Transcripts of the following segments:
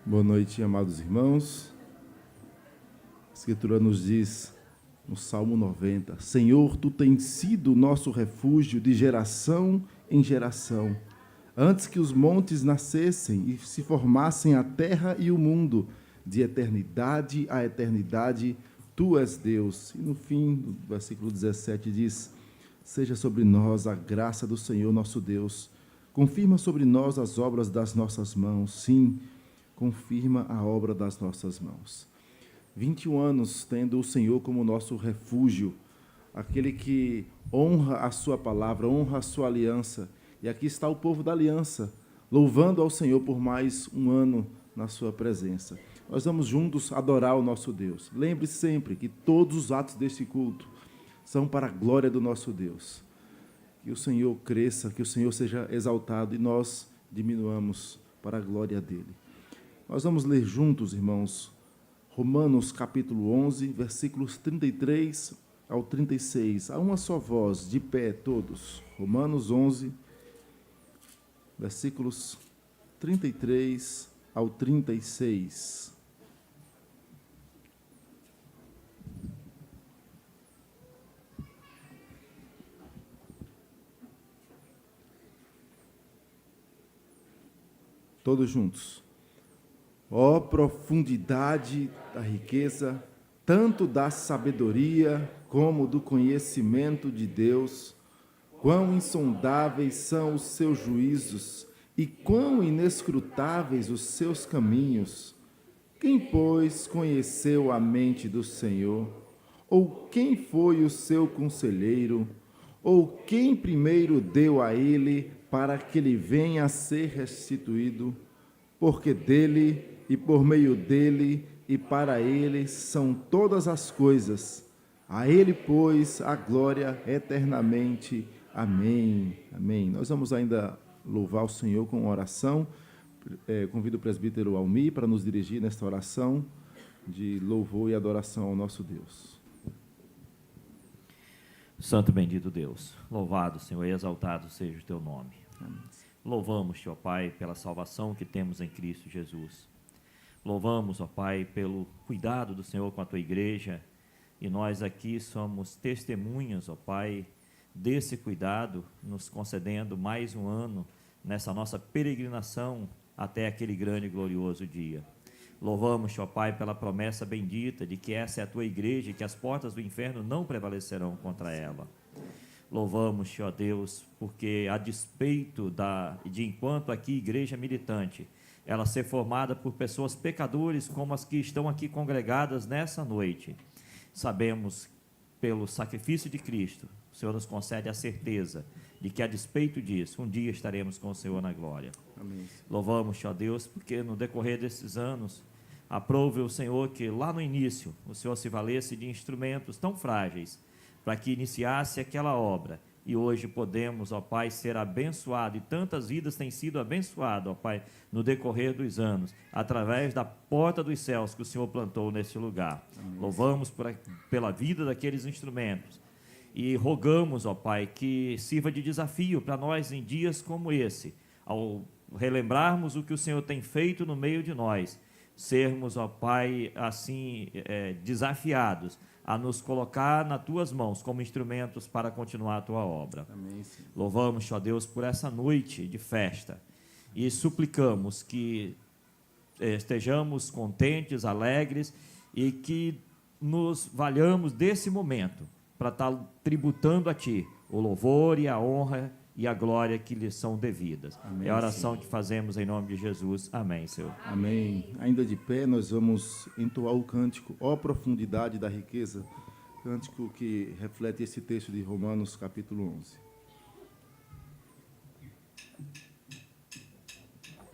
Boa noite, amados irmãos. A Escritura nos diz, no Salmo 90, Senhor, Tu tens sido o nosso refúgio de geração em geração. Antes que os montes nascessem e se formassem a terra e o mundo, de eternidade a eternidade, Tu és Deus. E no fim, do versículo 17 diz, seja sobre nós a graça do Senhor nosso Deus. Confirma sobre nós as obras das nossas mãos. Sim, confirma a obra das nossas mãos. 21 anos tendo o Senhor como nosso refúgio, aquele que honra a sua palavra, honra a sua aliança. E aqui está o povo da aliança, louvando ao Senhor por mais um ano na sua presença. Nós vamos juntos adorar o nosso Deus. Lembre sempre que todos os atos deste culto são para a glória do nosso Deus. Que o Senhor cresça, que o Senhor seja exaltado e nós diminuamos para a glória dele. Nós vamos ler juntos, irmãos, Romanos capítulo 11, versículos 33 ao 36. A uma só voz, de pé todos. Romanos 11, versículos 33 ao 36. Todos juntos. Ó profundidade da riqueza, tanto da sabedoria como do conhecimento de Deus, quão insondáveis são os seus juízos e quão inescrutáveis os seus caminhos. Quem, pois, conheceu a mente do Senhor? Ou quem foi o seu conselheiro? Ou quem primeiro deu a ele para que ele venha a ser restituído? Porque dele e por meio dele e para ele são todas as coisas. A ele, pois, a glória eternamente. Amém. Amém. Nós vamos ainda louvar o Senhor com uma oração. Convido o presbítero Almir para nos dirigir nesta oração de louvor e adoração ao nosso Deus. Santo bendito Deus, louvado, Senhor, e exaltado seja o teu nome. Amém. Louvamos-te, ó Pai, pela salvação que temos em Cristo Jesus. Louvamos, ó Pai, pelo cuidado do Senhor com a tua igreja, e nós aqui somos testemunhas, ó Pai, desse cuidado, nos concedendo mais um ano nessa nossa peregrinação até aquele grande e glorioso dia. Louvamos-te, ó Pai, pela promessa bendita de que essa é a tua igreja e que as portas do inferno não prevalecerão contra ela. Louvamos-te, ó Deus, porque a despeito de enquanto aqui igreja militante, ela ser formada por pessoas pecadores como as que estão aqui congregadas nessa noite, sabemos, pelo sacrifício de Cristo, o Senhor nos concede a certeza de que, a despeito disso, um dia estaremos com o Senhor na glória. Amém. Louvamos-te, ó Deus, porque no decorrer desses anos, aprove o Senhor que lá no início o Senhor se valesse de instrumentos tão frágeis para que iniciasse aquela obra. E hoje podemos, ó Pai, ser abençoados, e tantas vidas têm sido abençoadas, ó Pai, no decorrer dos anos, através da porta dos céus que o Senhor plantou neste lugar. Amém. Louvamos pela vida daqueles instrumentos e rogamos, ó Pai, que sirva de desafio para nós em dias como esse, ao relembrarmos o que o Senhor tem feito no meio de nós, sermos, ó Pai, assim, desafiados a nos colocar nas tuas mãos como instrumentos para continuar a tua obra. Amém. Louvamos, ó Deus, por essa noite de festa e suplicamos que estejamos contentes, alegres e que nos valhamos desse momento para estar tributando a Ti o louvor e a honra e a glória que lhes são devidas. Amém, é a oração Senhor. que fazemos em nome de Jesus. Amém, Senhor. Amém. Ainda de pé, nós vamos entoar o cântico, ó profundidade da riqueza, cântico que reflete esse texto de Romanos, capítulo 11. Sabedoria, conhecimento de Deus.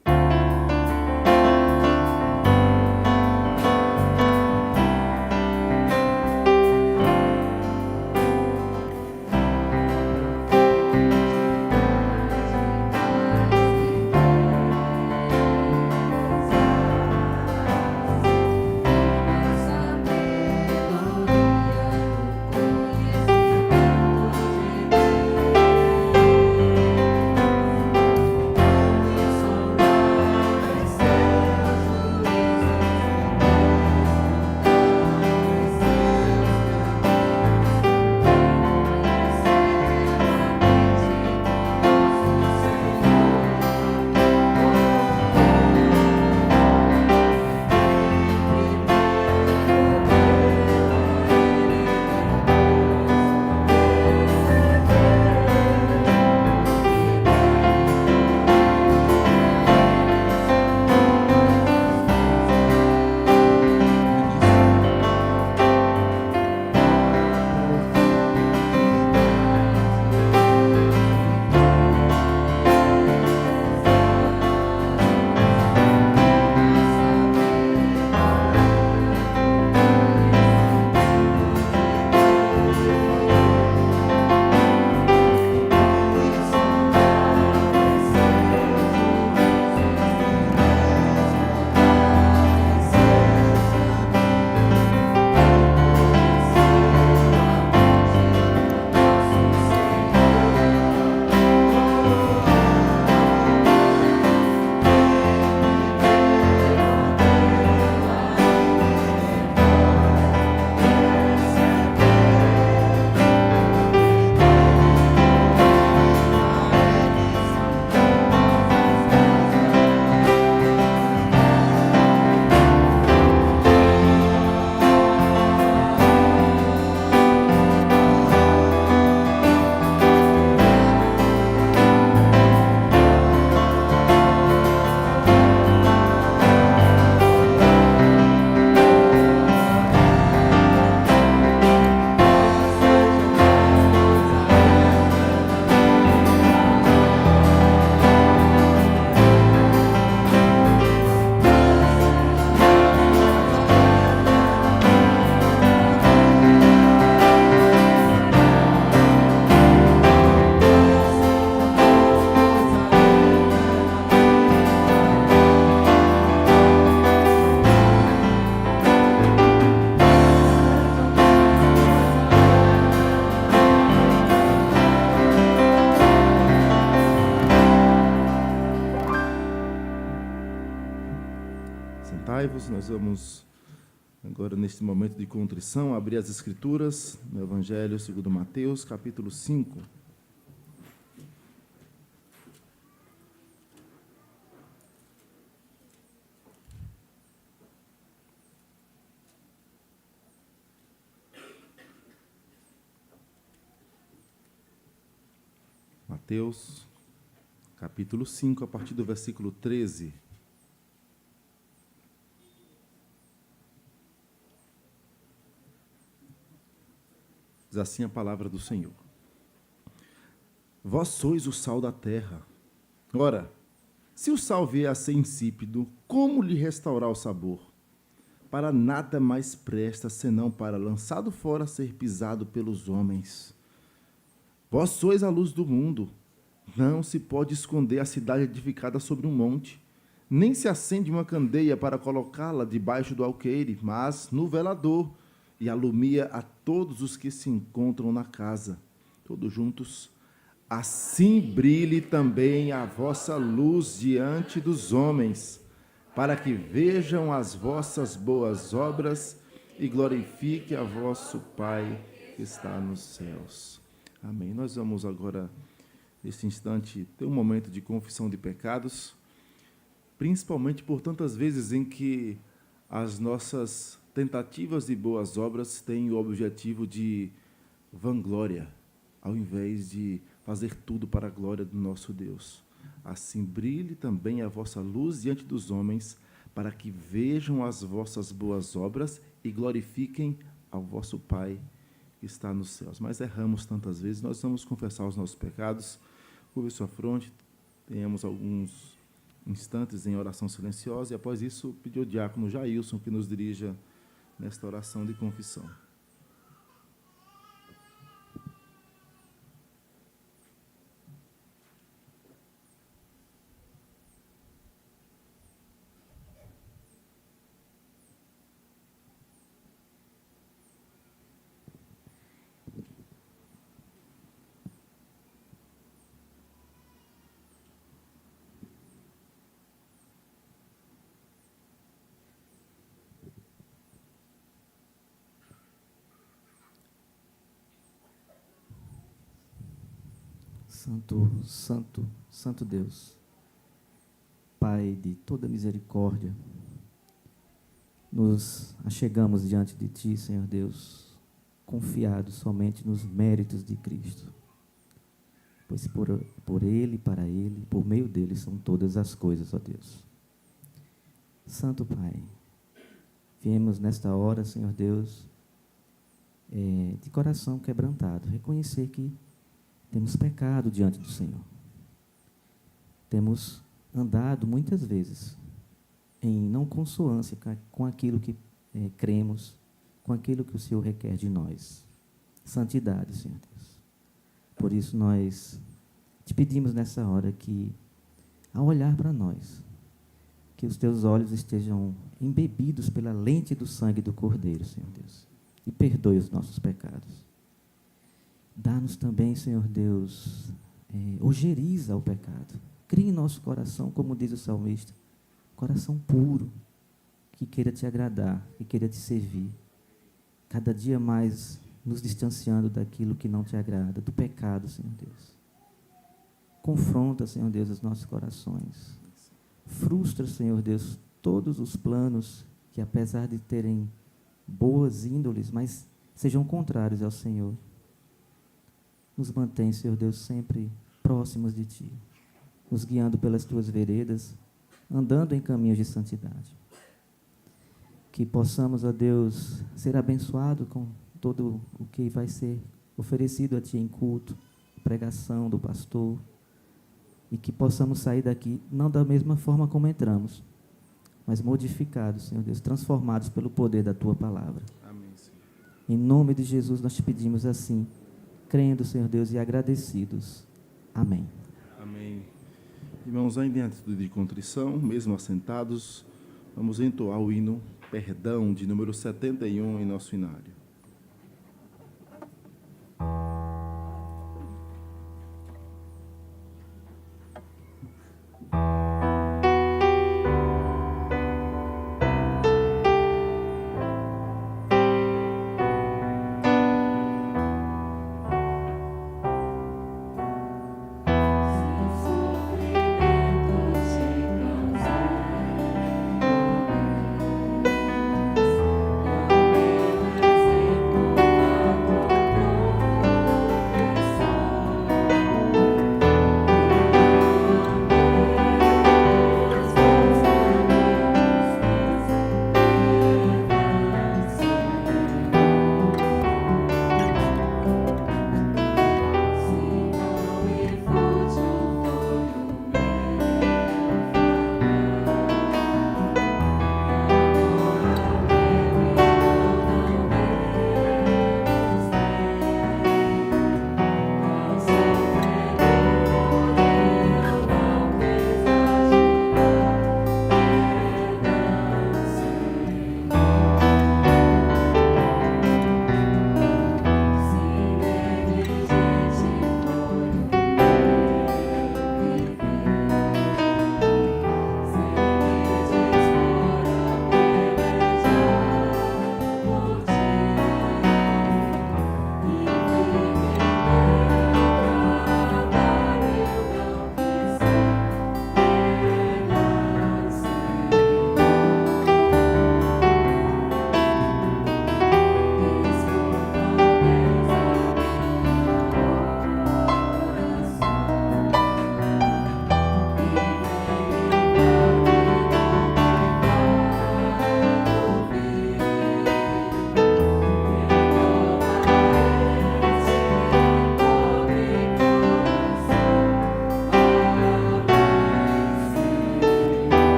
Sentai-vos, nós vamos agora, neste momento de contrição, abrir as Escrituras no Evangelho segundo Mateus, capítulo 5. Mateus, capítulo 5, a partir do versículo 13. Diz assim a palavra do Senhor. Vós sois o sal da terra. Ora, se o sal vier a ser insípido, como lhe restaurar o sabor? Para nada mais presta, senão para, lançado fora, ser pisado pelos homens. Vós sois a luz do mundo. Não se pode esconder a cidade edificada sobre um monte, nem se acende uma candeia para colocá-la debaixo do alqueire, mas no velador, e alumia a todos os que se encontram na casa. Todos juntos. Assim brilhe também a vossa luz diante dos homens, para que vejam as vossas boas obras e glorifique a vosso Pai que está nos céus. Amém. Nós vamos agora, nesse instante, ter um momento de confissão de pecados, principalmente por tantas vezes em que as nossas tentativas de boas obras têm o objetivo de vanglória, ao invés de fazer tudo para a glória do nosso Deus. Assim brilhe também a vossa luz diante dos homens, para que vejam as vossas boas obras e glorifiquem ao vosso Pai que está nos céus. Mas erramos tantas vezes, nós vamos confessar os nossos pecados. Curve sua fronte, tenhamos alguns instantes em oração silenciosa, e após isso, pedir ao diácono Jailson que nos dirija nesta oração de confissão. Santo, santo, santo Deus, Pai de toda misericórdia, nos achegamos diante de Ti, Senhor Deus, confiados somente nos méritos de Cristo, pois por Ele, para Ele, por meio dEle são todas as coisas, ó Deus. Santo Pai, viemos nesta hora, Senhor Deus, de coração quebrantado, reconhecer que temos pecado diante do Senhor. Temos andado muitas vezes em não consonância com aquilo que cremos, com aquilo que o Senhor requer de nós. Santidade, Senhor Deus. Por isso nós te pedimos nessa hora que, ao olhar para nós, que os teus olhos estejam embebidos pela lente do sangue do Cordeiro, Senhor Deus, e perdoe os nossos pecados. Dá-nos também, Senhor Deus, ojeriza o pecado. Crie em nosso coração, como diz o salmista, coração puro, que queira te agradar, que queira te servir. Cada dia mais nos distanciando daquilo que não te agrada, do pecado, Senhor Deus. Confronta, Senhor Deus, os nossos corações. Frustra, Senhor Deus, todos os planos que, apesar de terem boas índoles, mas sejam contrários ao Senhor. Nos mantém, Senhor Deus, sempre próximos de Ti, nos guiando pelas Tuas veredas, andando em caminhos de santidade. Que possamos, ó Deus, ser abençoados com todo o que vai ser oferecido a Ti em culto, pregação do pastor, e que possamos sair daqui, não da mesma forma como entramos, mas modificados, Senhor Deus, transformados pelo poder da Tua palavra. Amém, Senhor. Em nome de Jesus nós te pedimos assim, crendo, Senhor Deus, e agradecidos. Amém. Amém. Irmãos, ainda em atitude de contrição, mesmo assentados, vamos entoar o hino Perdão, de número 71 em nosso inário.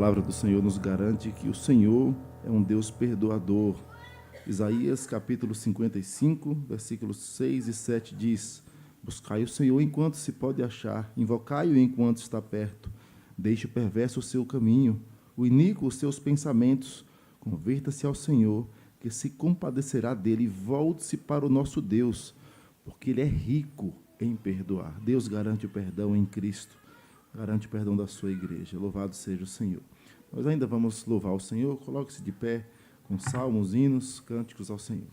palavra do Senhor nos garante que o Senhor é um Deus perdoador. Isaías capítulo 55, versículos 6 e 7 diz: buscai o Senhor enquanto se pode achar, invocai-o enquanto está perto. Deixe o perverso o seu caminho, o iníquo os seus pensamentos. Converta-se ao Senhor, que se compadecerá dele, e volte-se para o nosso Deus, porque ele é rico em perdoar. Deus garante o perdão em Cristo, garante o perdão da sua igreja. Louvado seja o Senhor. Nós ainda vamos louvar o Senhor. Coloque-se de pé com salmos, hinos, cânticos ao Senhor.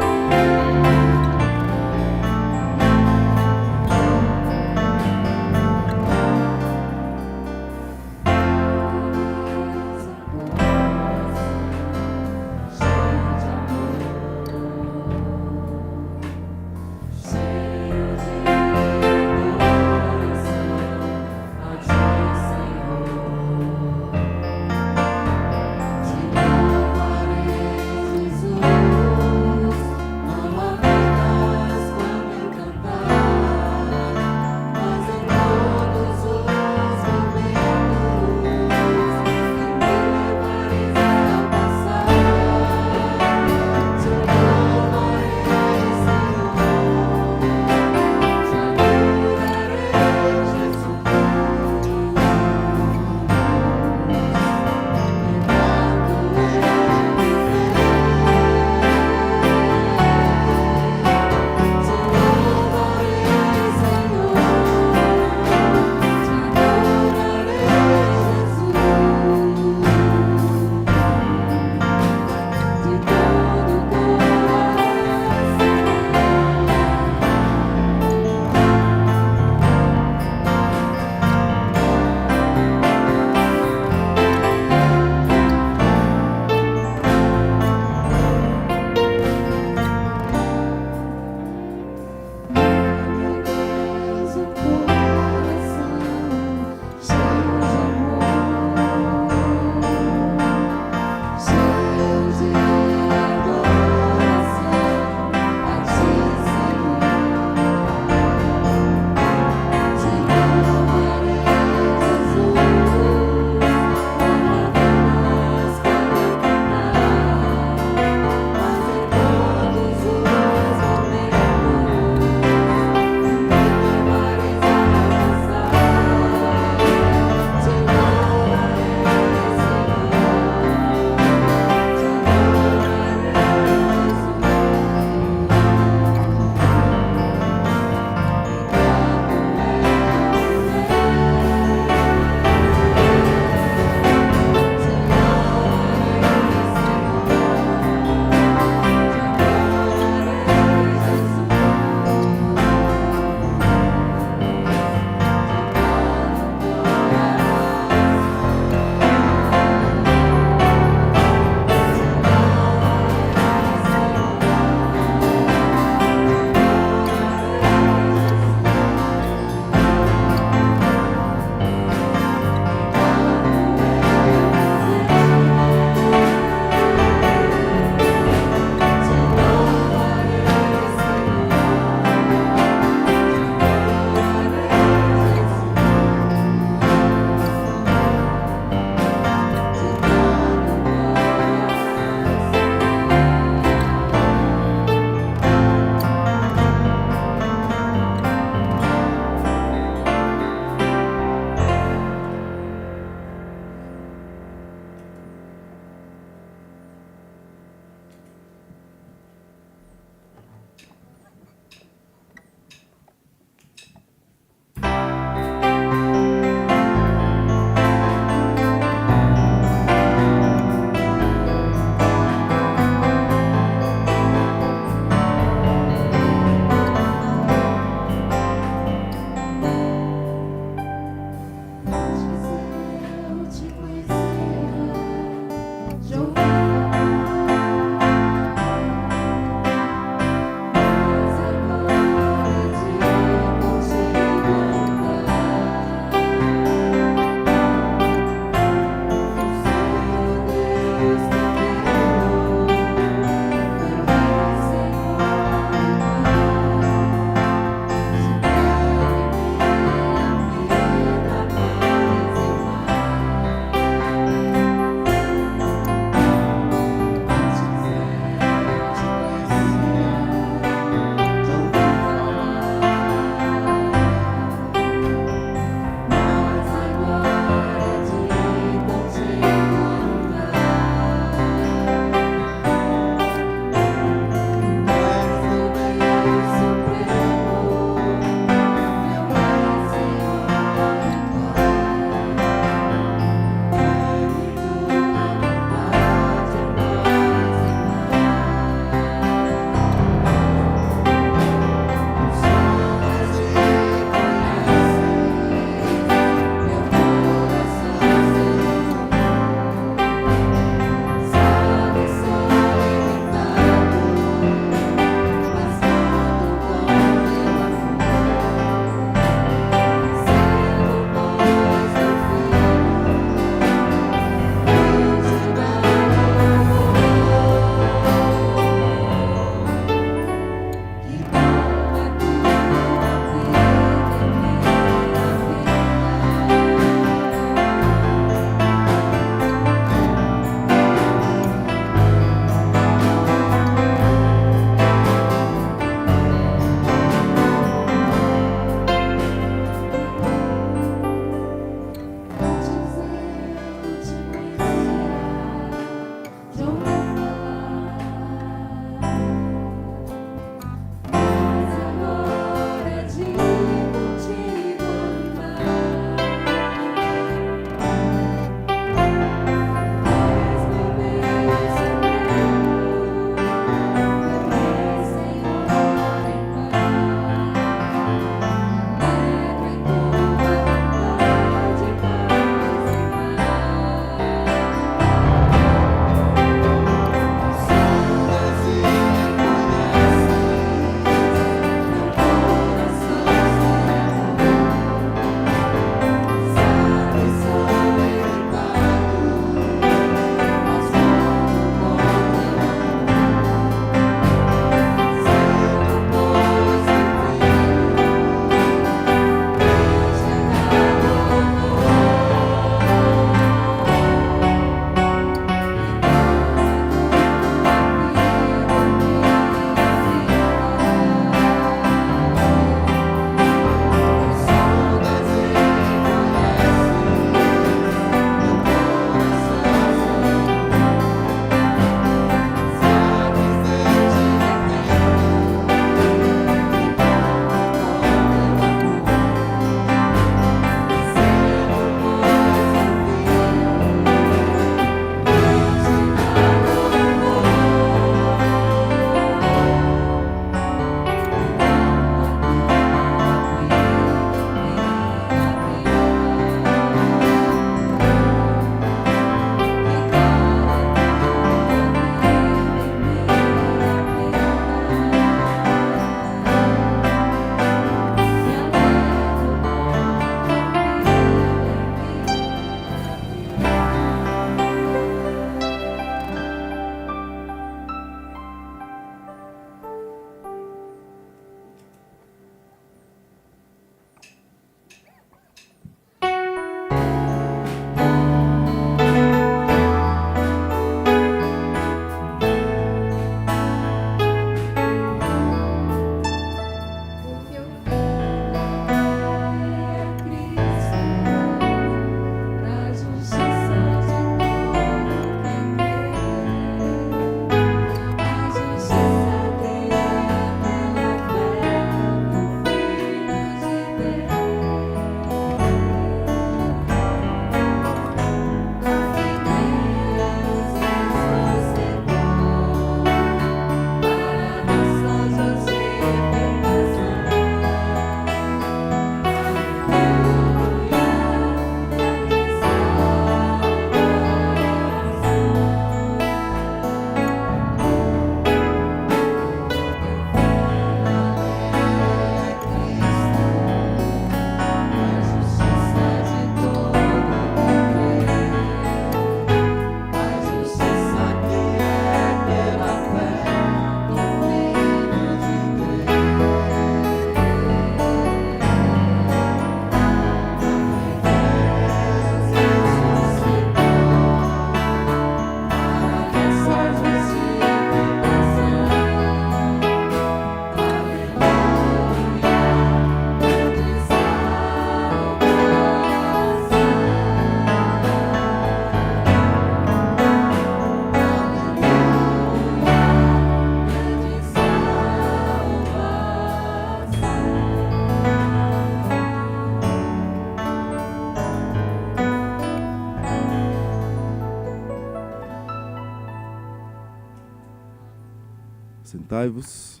Sentai-vos.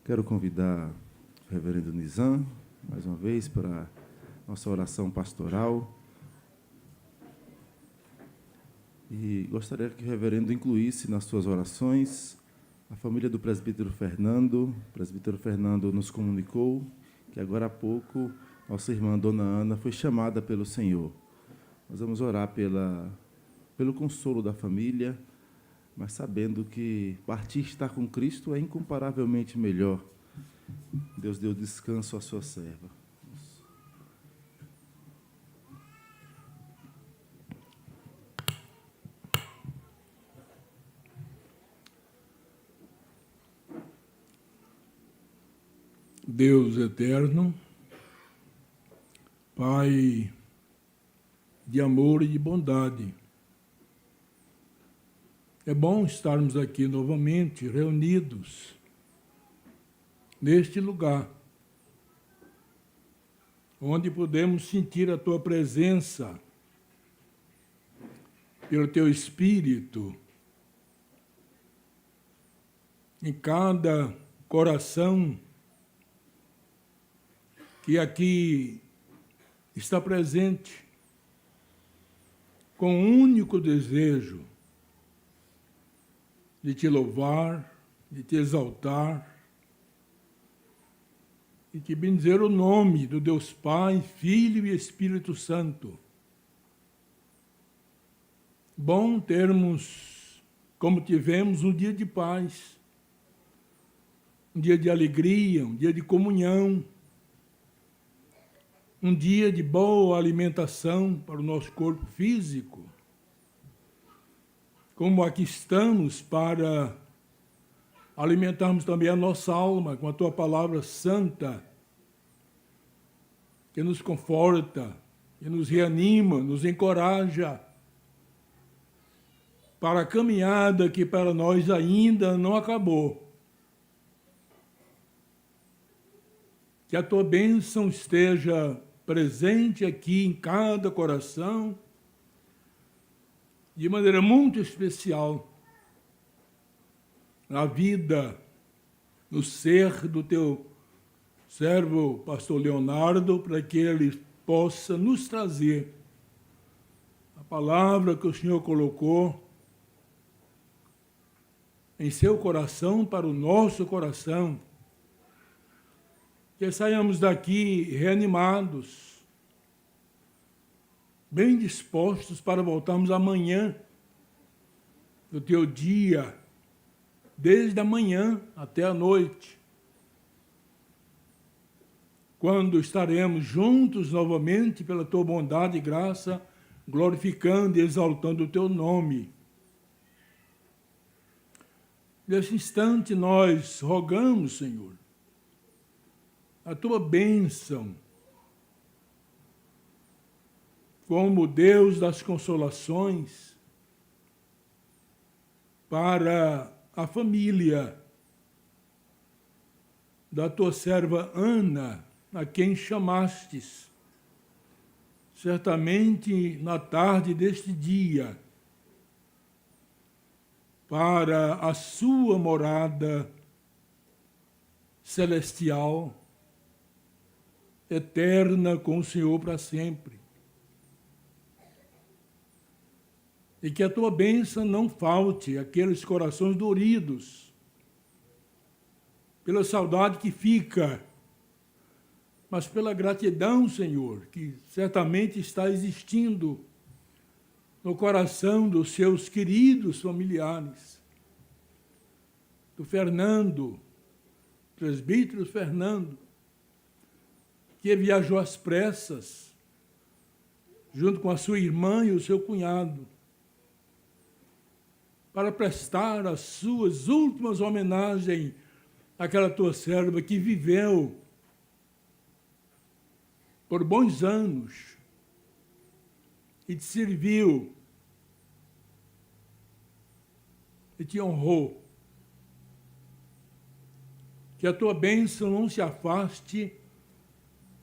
Quero convidar o reverendo Nizam, mais uma vez, para nossa oração pastoral. E gostaria que o reverendo incluísse nas suas orações a família do presbítero Fernando. O presbítero Fernando nos comunicou que agora há pouco nossa irmã Dona Ana foi chamada pelo Senhor. Nós vamos orar pelo consolo da família, mas sabendo que partir e estar com Cristo é incomparavelmente melhor. Deus deu descanso à sua serva. Deus eterno, Pai de amor e de bondade, é bom estarmos aqui novamente reunidos neste lugar, onde podemos sentir a Tua presença, pelo Teu Espírito, em cada coração que aqui está presente, com um único desejo de Te louvar, de Te exaltar, e Te bendizer o nome do Deus Pai, Filho e Espírito Santo. Bom termos, como tivemos, um dia de paz, um dia de alegria, um dia de comunhão, um dia de boa alimentação para o nosso corpo físico, como aqui estamos para alimentarmos também a nossa alma com a Tua palavra santa, que nos conforta, que nos reanima, nos encoraja para a caminhada que para nós ainda não acabou. Que a Tua bênção esteja presente aqui em cada coração, de maneira muito especial, na vida, no ser do Teu servo, pastor Leonardo, para que ele possa nos trazer a palavra que o Senhor colocou em seu coração para o nosso coração, que saiamos daqui reanimados, bem dispostos para voltarmos amanhã, do Teu dia, desde a manhã até a noite, quando estaremos juntos novamente pela Tua bondade e graça, glorificando e exaltando o Teu nome. Nesse instante nós rogamos, Senhor, a Tua bênção, como Deus das consolações, para a família da Tua serva Ana, a quem chamastes, certamente na tarde deste dia, para a sua morada celestial, eterna com o Senhor para sempre. E que a Tua bênção não falte àqueles corações doridos, pela saudade que fica, mas pela gratidão, Senhor, que certamente está existindo no coração dos seus queridos familiares, do Fernando, presbítero Fernando, que viajou às pressas, junto com a sua irmã e o seu cunhado, para prestar as suas últimas homenagens àquela Tua serva que viveu por bons anos e Te serviu e Te honrou. Que a Tua bênção não se afaste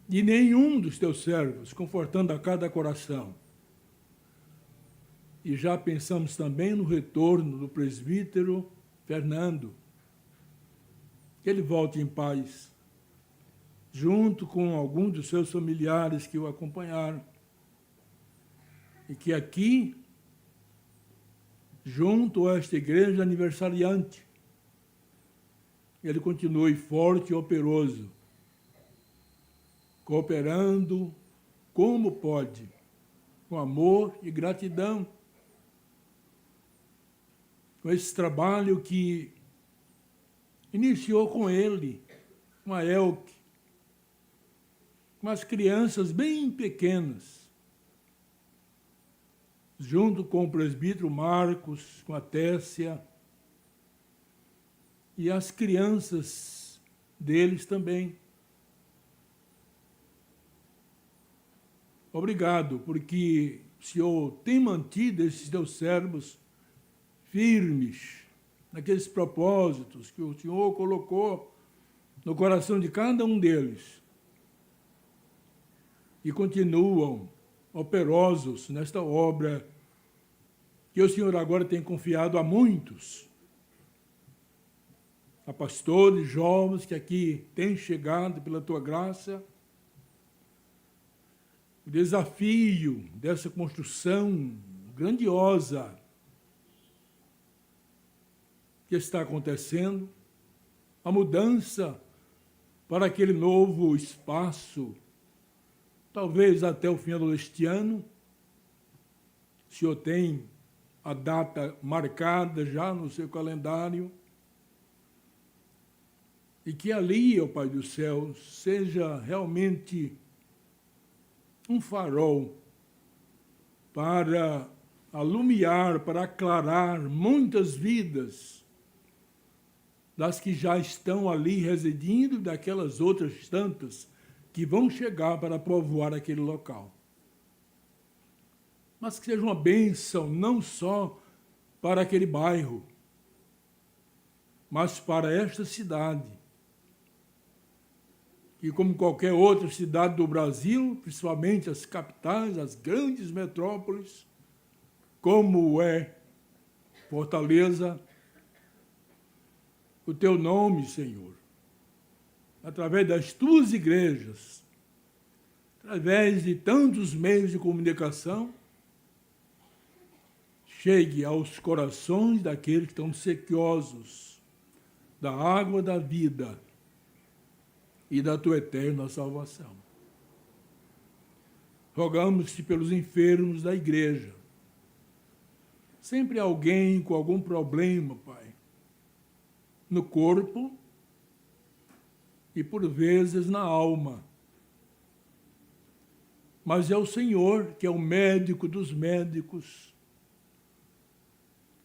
de nenhum dos Teus servos, confortando a cada coração. E já pensamos também no retorno do presbítero Fernando, que ele volte em paz, junto com alguns dos seus familiares que o acompanharam. E que aqui, junto a esta igreja aniversariante, ele continue forte e operoso, cooperando como pode, com amor e gratidão, com esse trabalho que iniciou com ele, com a Elke, com as crianças bem pequenas, junto com o presbítero Marcos, com a Tessia, e as crianças deles também. Obrigado, porque o Senhor tem mantido esses teus servos firmes naqueles propósitos que o Senhor colocou no coração de cada um deles. E continuam operosos nesta obra que o Senhor agora tem confiado a muitos, a pastores, jovens que aqui têm chegado pela tua graça. O desafio dessa construção grandiosa que está acontecendo, a mudança para aquele novo espaço, talvez até o final deste ano. O Senhor tem a data marcada já no seu calendário. E que ali, ó Pai do céu, seja realmente um farol para alumiar, para aclarar muitas vidas das que já estão ali residindo, daquelas outras tantas que vão chegar para povoar aquele local. Mas que seja uma bênção não só para aquele bairro, mas para esta cidade. E como qualquer outra cidade do Brasil, principalmente as capitais, as grandes metrópoles, como é Fortaleza, o teu nome, Senhor, através das tuas igrejas, através de tantos meios de comunicação, chegue aos corações daqueles que estão sequiosos da água da vida e da tua eterna salvação. Rogamos-te pelos enfermos da igreja. Sempre alguém com algum problema, Pai, no corpo e por vezes na alma. Mas é o Senhor que é o médico dos médicos,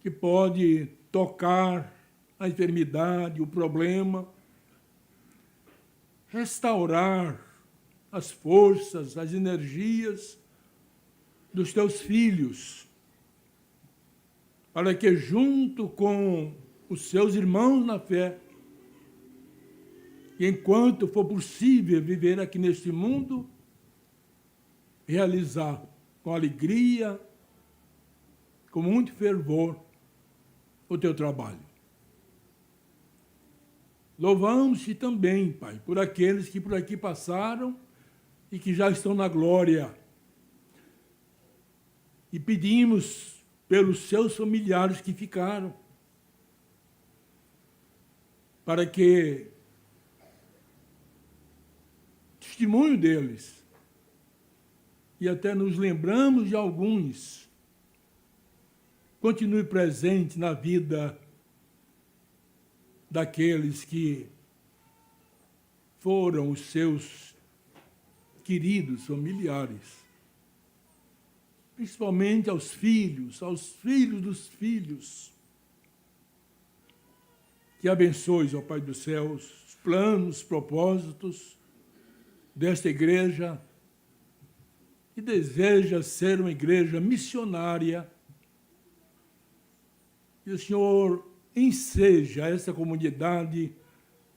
que pode tocar a enfermidade, o problema, restaurar as forças, as energias dos teus filhos, para que junto com os seus irmãos na fé, e enquanto for possível viver aqui neste mundo, realizar com alegria, com muito fervor, o teu trabalho. Louvamos-te também, Pai, por aqueles que por aqui passaram e que já estão na glória. E pedimos pelos seus familiares que ficaram, para que testemunho deles, e até nos lembramos de alguns, continue presente na vida daqueles que foram os seus queridos familiares, principalmente aos filhos dos filhos. Que abençoes, ó Pai dos céus, os planos, os propósitos desta igreja, que deseja ser uma igreja missionária. E o Senhor enseja essa comunidade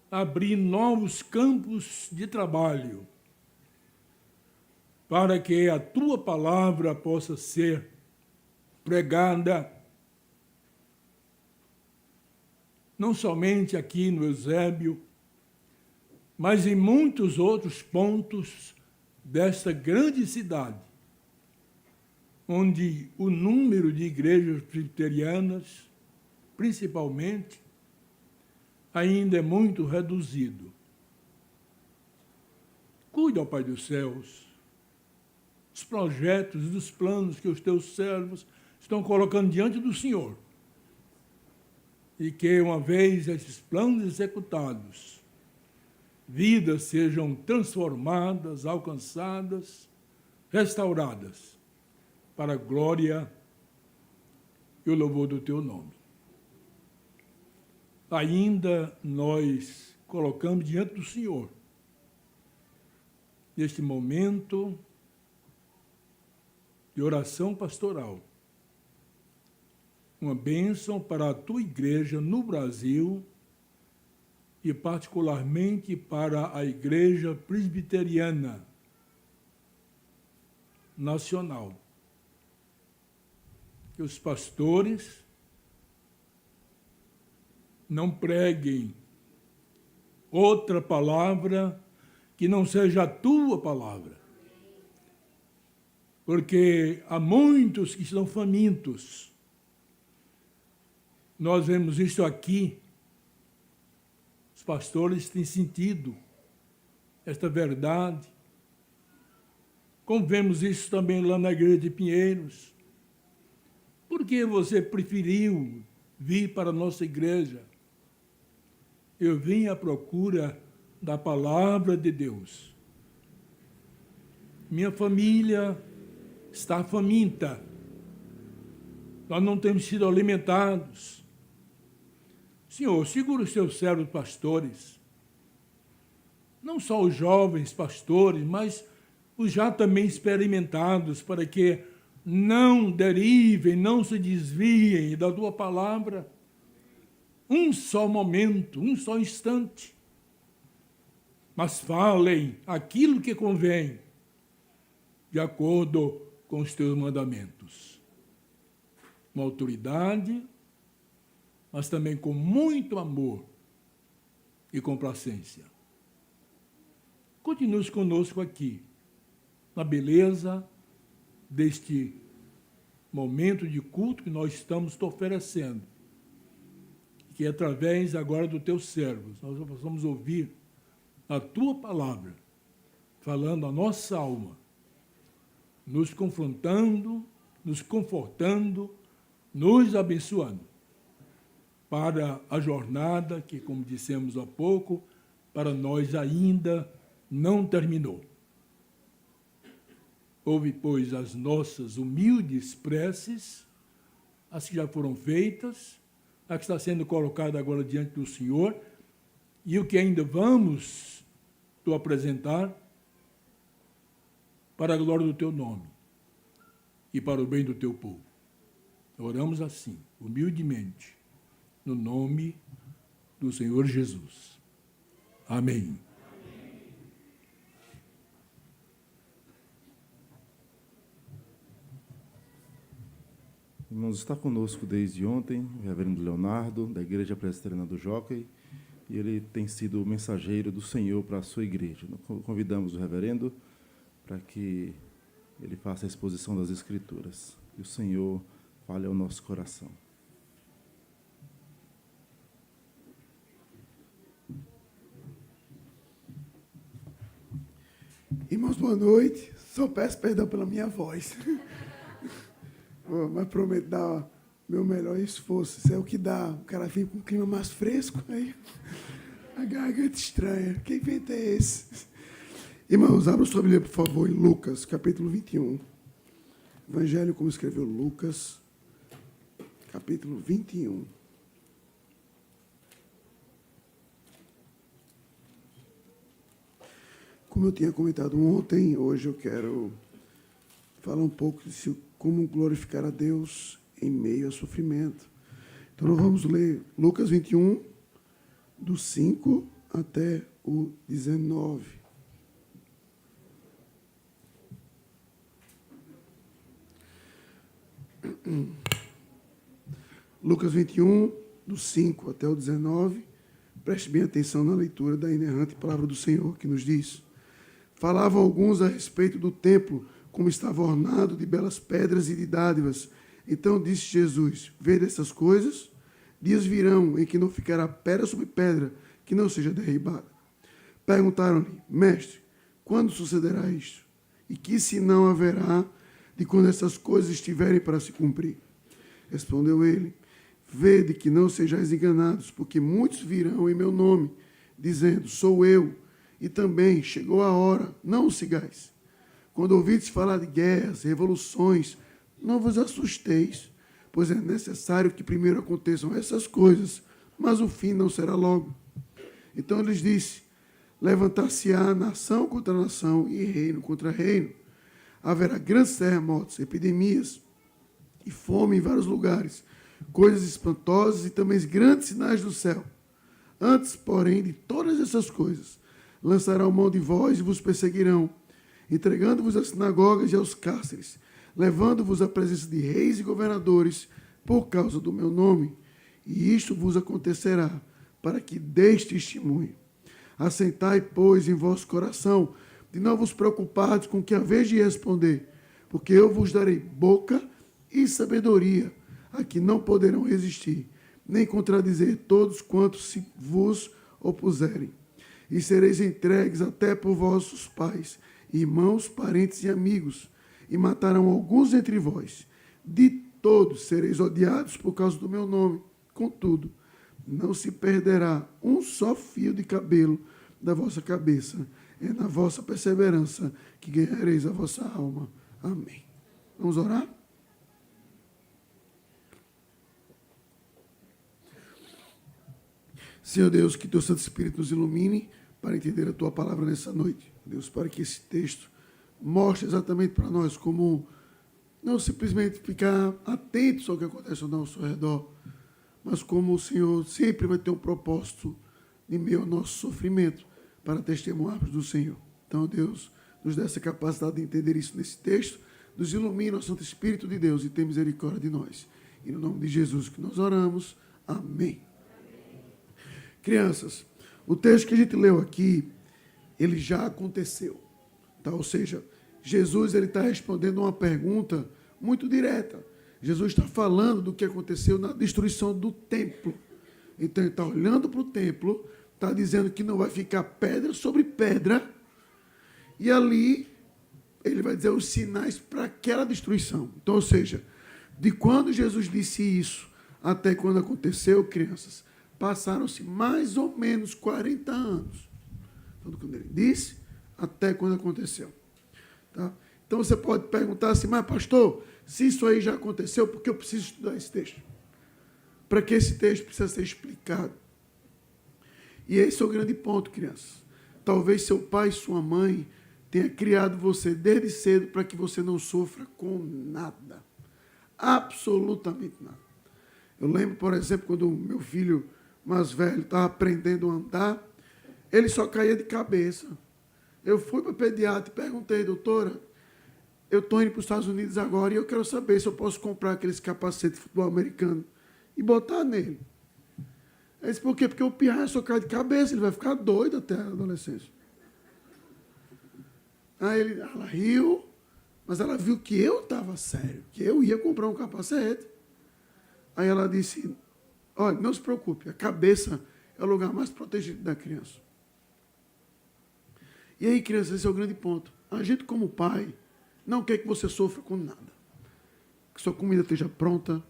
a abrir novos campos de trabalho, para que a tua palavra possa ser pregada, não somente aqui no Eusébio, mas em muitos outros pontos desta grande cidade, onde o número de igrejas presbiterianas, principalmente, ainda é muito reduzido. Cuida, ó Pai dos céus, dos projetos, dos planos que os teus servos estão colocando diante do Senhor. E que, uma vez esses planos executados, vidas sejam transformadas, alcançadas, restauradas, para a glória e o louvor do teu nome. Ainda nós colocamos diante do Senhor, neste momento de oração pastoral, uma bênção para a tua igreja no Brasil e particularmente para a Igreja Presbiteriana Nacional. Que os pastores não preguem outra palavra que não seja a tua palavra. Porque há muitos que estão famintos. Nós vemos isso aqui. Os pastores têm sentido esta verdade. Como vemos isso também lá na igreja de Pinheiros. Por que você preferiu vir para a nossa igreja? Eu vim à procura da palavra de Deus. Minha família está faminta. Nós não temos sido alimentados. Senhor, segura os seus servos pastores. Não só os jovens pastores, mas os já também experimentados, para que não derivem, não se desviem da tua palavra. Um só momento, um só instante. Mas falem aquilo que convém, de acordo com os teus mandamentos. Com autoridade, mas também com muito amor e complacência. Continue conosco aqui, na beleza deste momento de culto que nós estamos te oferecendo, que através agora do teu servo, nós possamos ouvir a tua palavra, falando a nossa alma, nos confrontando, nos confortando, nos abençoando, para a jornada que, como dissemos há pouco, para nós ainda não terminou. Ouve, pois, as nossas humildes preces, as que já foram feitas, a que está sendo colocada agora diante do Senhor, e o que ainda vamos te apresentar, para a glória do teu nome e para o bem do teu povo. Oramos assim, humildemente, no nome do Senhor Jesus. Amém. Irmãos, está conosco desde ontem o reverendo Leonardo, da Igreja Presbiteriana do Jockey, e ele tem sido o mensageiro do Senhor para a sua igreja. Convidamos o reverendo para que ele faça a exposição das Escrituras. Que o Senhor fale ao nosso coração. Irmãos, boa noite. Só peço perdão pela minha voz. Mas prometo dar meu melhor esforço. Isso é o que dá. O cara vem com um clima mais fresco, aí a garganta estranha. Que vento é esse? Irmãos, abra sua Bíblia, por favor, em Lucas, capítulo 21. Evangelho como escreveu Lucas, capítulo 21. Como eu tinha comentado ontem, hoje eu quero falar um pouco de como glorificar a Deus em meio ao sofrimento. Então, nós vamos ler Lucas 21, do 5 até o 19. Lucas 21, do 5 até o 19, Preste bem atenção na leitura da inerrante palavra do Senhor, que nos diz: falavam alguns a respeito do templo, como estava ornado de belas pedras e de dádivas. Então disse Jesus: vede essas coisas? Dias virão em que não ficará pedra sobre pedra que não seja derribada. Perguntaram-lhe: mestre, quando sucederá isto? E que sinal haverá de quando essas coisas estiverem para se cumprir? Respondeu ele: vede que não sejais enganados, porque muitos virão em meu nome, dizendo: sou eu, e também chegou a hora, não o sigais. Quando ouvides falar de guerras, revoluções, não vos assusteis, pois é necessário que primeiro aconteçam essas coisas, mas o fim não será logo. Então lhes disse: levantar-se-á nação contra nação e reino contra reino. Haverá grandes terremotos, epidemias e fome em vários lugares, coisas espantosas e também grandes sinais do céu. Antes, porém, de todas essas coisas, lançarão mão de vós e vos perseguirão, entregando-vos às sinagogas e aos cárceres, levando-vos à presença de reis e governadores por causa do meu nome. E isto vos acontecerá para que deis testemunho. Assentai, pois, em vosso coração, de não vos preocupardes com o que haveis de responder, porque eu vos darei boca e sabedoria, a que não poderão resistir, nem contradizer todos quantos se vos opuserem. E sereis entregues até por vossos pais, irmãos, parentes e amigos, e matarão alguns entre vós. De todos sereis odiados por causa do meu nome. Contudo, não se perderá um só fio de cabelo da vossa cabeça. É na vossa perseverança que ganhareis a vossa alma. Amém. Vamos orar? Senhor Deus, que teu Santo Espírito nos ilumine para entender a tua palavra nessa noite. Deus, para que esse texto mostre exatamente para nós como não simplesmente ficar atentos ao que acontece ao nosso redor, mas como o Senhor sempre vai ter um propósito em meio ao nosso sofrimento para testemunharmos do Senhor. Então, Deus, nos dá essa capacidade de entender isso nesse texto, nos ilumina o Santo Espírito de Deus e tem misericórdia de nós. E no nome de Jesus que nós oramos. Amém. Crianças, o texto que a gente leu aqui, ele já aconteceu. Tá? Ou seja, Jesus está respondendo uma pergunta muito direta. Jesus está falando do que aconteceu na destruição do templo. Então, ele está olhando para o templo, está dizendo que não vai ficar pedra sobre pedra, e ali ele vai dizer os sinais para aquela destruição. Então, ou seja, de quando Jesus disse isso até quando aconteceu, crianças, passaram-se mais ou menos 40 anos. Então, quando ele disse, até quando aconteceu. Tá? Então, você pode perguntar assim, mas pastor, se isso aí já aconteceu, por que eu preciso estudar esse texto? Para que esse texto precisa ser explicado? E esse é o grande ponto, crianças. Talvez seu pai e sua mãe tenha criado você desde cedo para que você não sofra com nada. Absolutamente nada. Eu lembro, por exemplo, quando o meu filho mais velho estava aprendendo a andar, ele só caía de cabeça. Eu fui para o pediatra e perguntei, doutora, eu estou indo para os Estados Unidos agora e eu quero saber se eu posso comprar aqueles capacetes de futebol americano e botar nele. Ele disse, por quê? Porque o pirraia só cai de cabeça, ele vai ficar doido até a adolescência. Aí ela riu, mas ela viu que eu estava sério, que eu ia comprar um capacete. Aí ela disse, olha, não se preocupe, a cabeça é o lugar mais protegido da criança. E aí, criança, esse é o grande ponto. A gente, como pai, não quer que você sofra com nada. Que sua comida esteja pronta,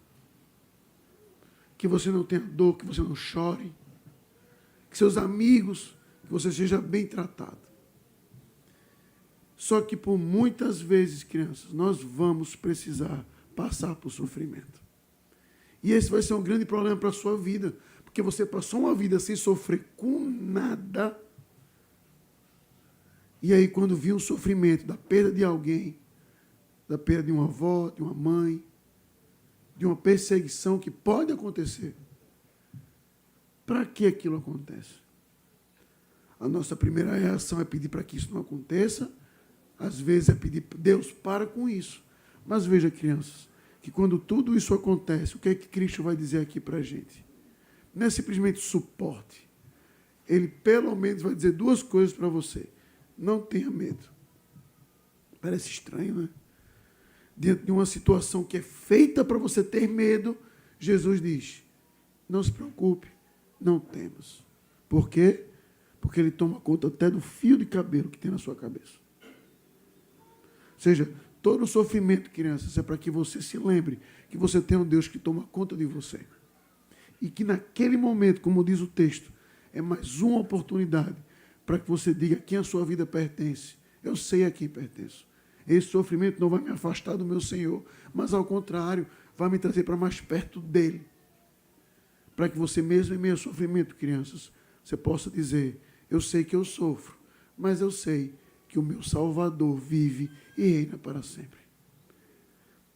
que você não tenha dor, que você não chore, que seus amigos, que você seja bem tratado. Só que por muitas vezes, crianças, nós vamos precisar passar por sofrimento. E esse vai ser um grande problema para a sua vida, porque você passou uma vida sem sofrer com nada. E aí, quando vir um sofrimento da perda de alguém, da perda de uma avó, de uma mãe, de uma perseguição que pode acontecer, para que aquilo acontece? A nossa primeira reação é pedir para que isso não aconteça. Às vezes é pedir, Deus, para com isso. Mas veja, crianças, que quando tudo isso acontece, o que é que Cristo vai dizer aqui para a gente? Não é simplesmente suporte. ele pelo menos vai dizer duas coisas para você. Não tenha medo. Parece estranho, né? Diante de uma situação que é feita para você ter medo, Jesus diz, não se preocupe, não temos. Por quê? Porque ele toma conta até do fio de cabelo que tem na sua cabeça. Ou seja, todo o sofrimento, crianças, é para que você se lembre que você tem um Deus que toma conta de você. E que naquele momento, como diz o texto, é mais uma oportunidade para que você diga a quem a sua vida pertence. Eu sei a quem pertenço. Esse sofrimento não vai me afastar do meu Senhor, mas ao contrário, vai me trazer para mais perto dele. Para que você mesmo em meio ao sofrimento, crianças, você possa dizer, eu sei que eu sofro, mas eu sei que o meu Salvador vive e reina para sempre.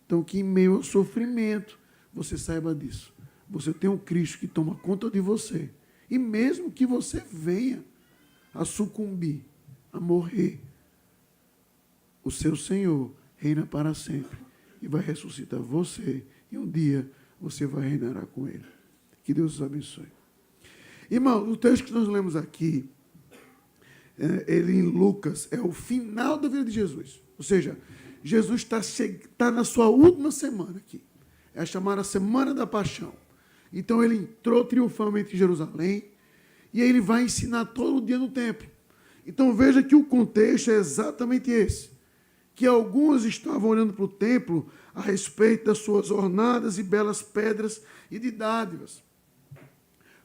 Então, que em meio ao sofrimento, você saiba disso. Você tem um Cristo que toma conta de você. E mesmo que você venha a sucumbir, a morrer, o seu Senhor reina para sempre e vai ressuscitar você. E um dia você vai reinar com Ele. Que Deus os abençoe. Irmão, o texto que nós lemos aqui, ele em Lucas, é o final da vida de Jesus. Ou seja, Jesus está na sua última semana aqui. É a chamada Semana da Paixão. Então ele entrou triunfalmente em Jerusalém e ele vai ensinar todo dia no templo. Então veja que o contexto é exatamente esse. Que alguns estavam olhando para o templo a respeito das suas ornadas e belas pedras e de dádivas.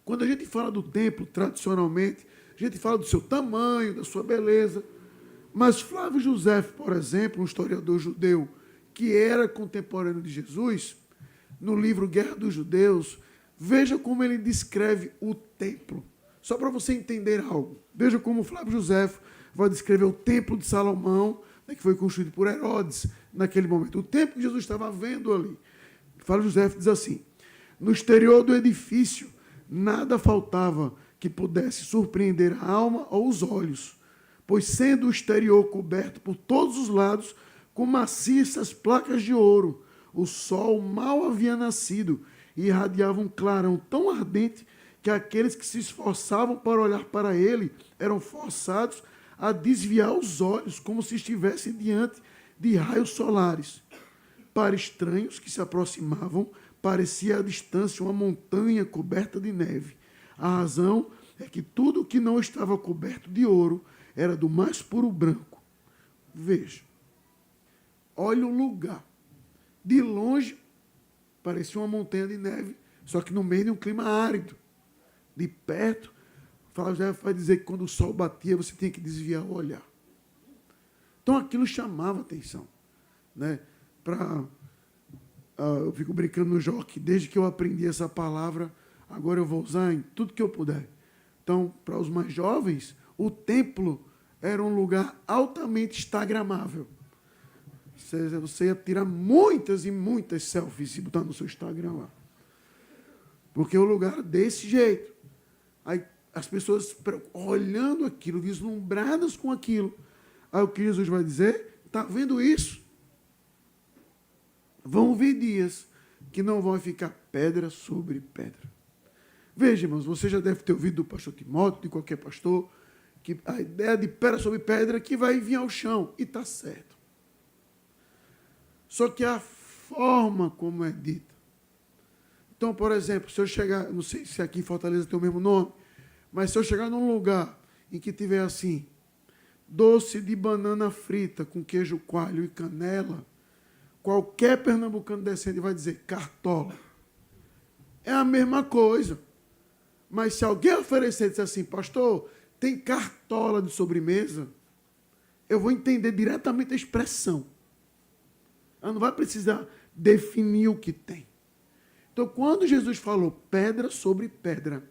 Quando a gente fala do templo, tradicionalmente, a gente fala do seu tamanho, da sua beleza. Mas Flávio José, por exemplo, um historiador judeu que era contemporâneo de Jesus, no livro Guerra dos Judeus, veja como ele descreve o templo. Só para você entender algo. Veja como Flávio José vai descrever o templo de Salomão, que foi construído por Herodes naquele momento. O templo que Jesus estava vendo ali. Flávio José diz assim, no exterior do edifício, nada faltava que pudesse surpreender a alma ou os olhos, pois sendo o exterior coberto por todos os lados com maciças placas de ouro, o sol mal havia nascido e irradiava um clarão tão ardente que aqueles que se esforçavam para olhar para ele eram forçados a desviar os olhos como se estivessem diante de raios solares. Para estranhos que se aproximavam, parecia à distância uma montanha coberta de neve. A razão é que tudo que não estava coberto de ouro era do mais puro branco. Veja, olha o lugar. De longe, parecia uma montanha de neve, só que no meio de um clima árido. De perto, Flávio José vai dizer que quando o sol batia, você tinha que desviar o olhar. Então aquilo chamava atenção. Né? Eu fico brincando no jockey, desde que eu aprendi essa palavra, agora eu vou usar em tudo que eu puder. Então, para os mais jovens, o templo era um lugar altamente instagramável. Você ia tirar muitas e muitas selfies e botar no seu Instagram lá. Porque o lugar era desse jeito. Aí as pessoas olhando aquilo, deslumbradas com aquilo. Aí o que Jesus vai dizer? Está vendo isso? Vão vir dias que não vão ficar pedra sobre pedra. Veja, irmãos, você já deve ter ouvido do pastor Timóteo, de qualquer pastor, que a ideia de pedra sobre pedra que vai vir ao chão. E está certo. Só que a forma como é dita. Então, por exemplo, se eu chegar, não sei se aqui em Fortaleza tem o mesmo nome, mas se eu chegar num lugar em que tiver assim, doce de banana frita com queijo coalho e canela, qualquer pernambucano decente vai dizer cartola. É a mesma coisa. Mas se alguém oferecer e disser assim, pastor, tem cartola de sobremesa, eu vou entender diretamente a expressão. Ela não vai precisar definir o que tem. Então, quando Jesus falou pedra sobre pedra,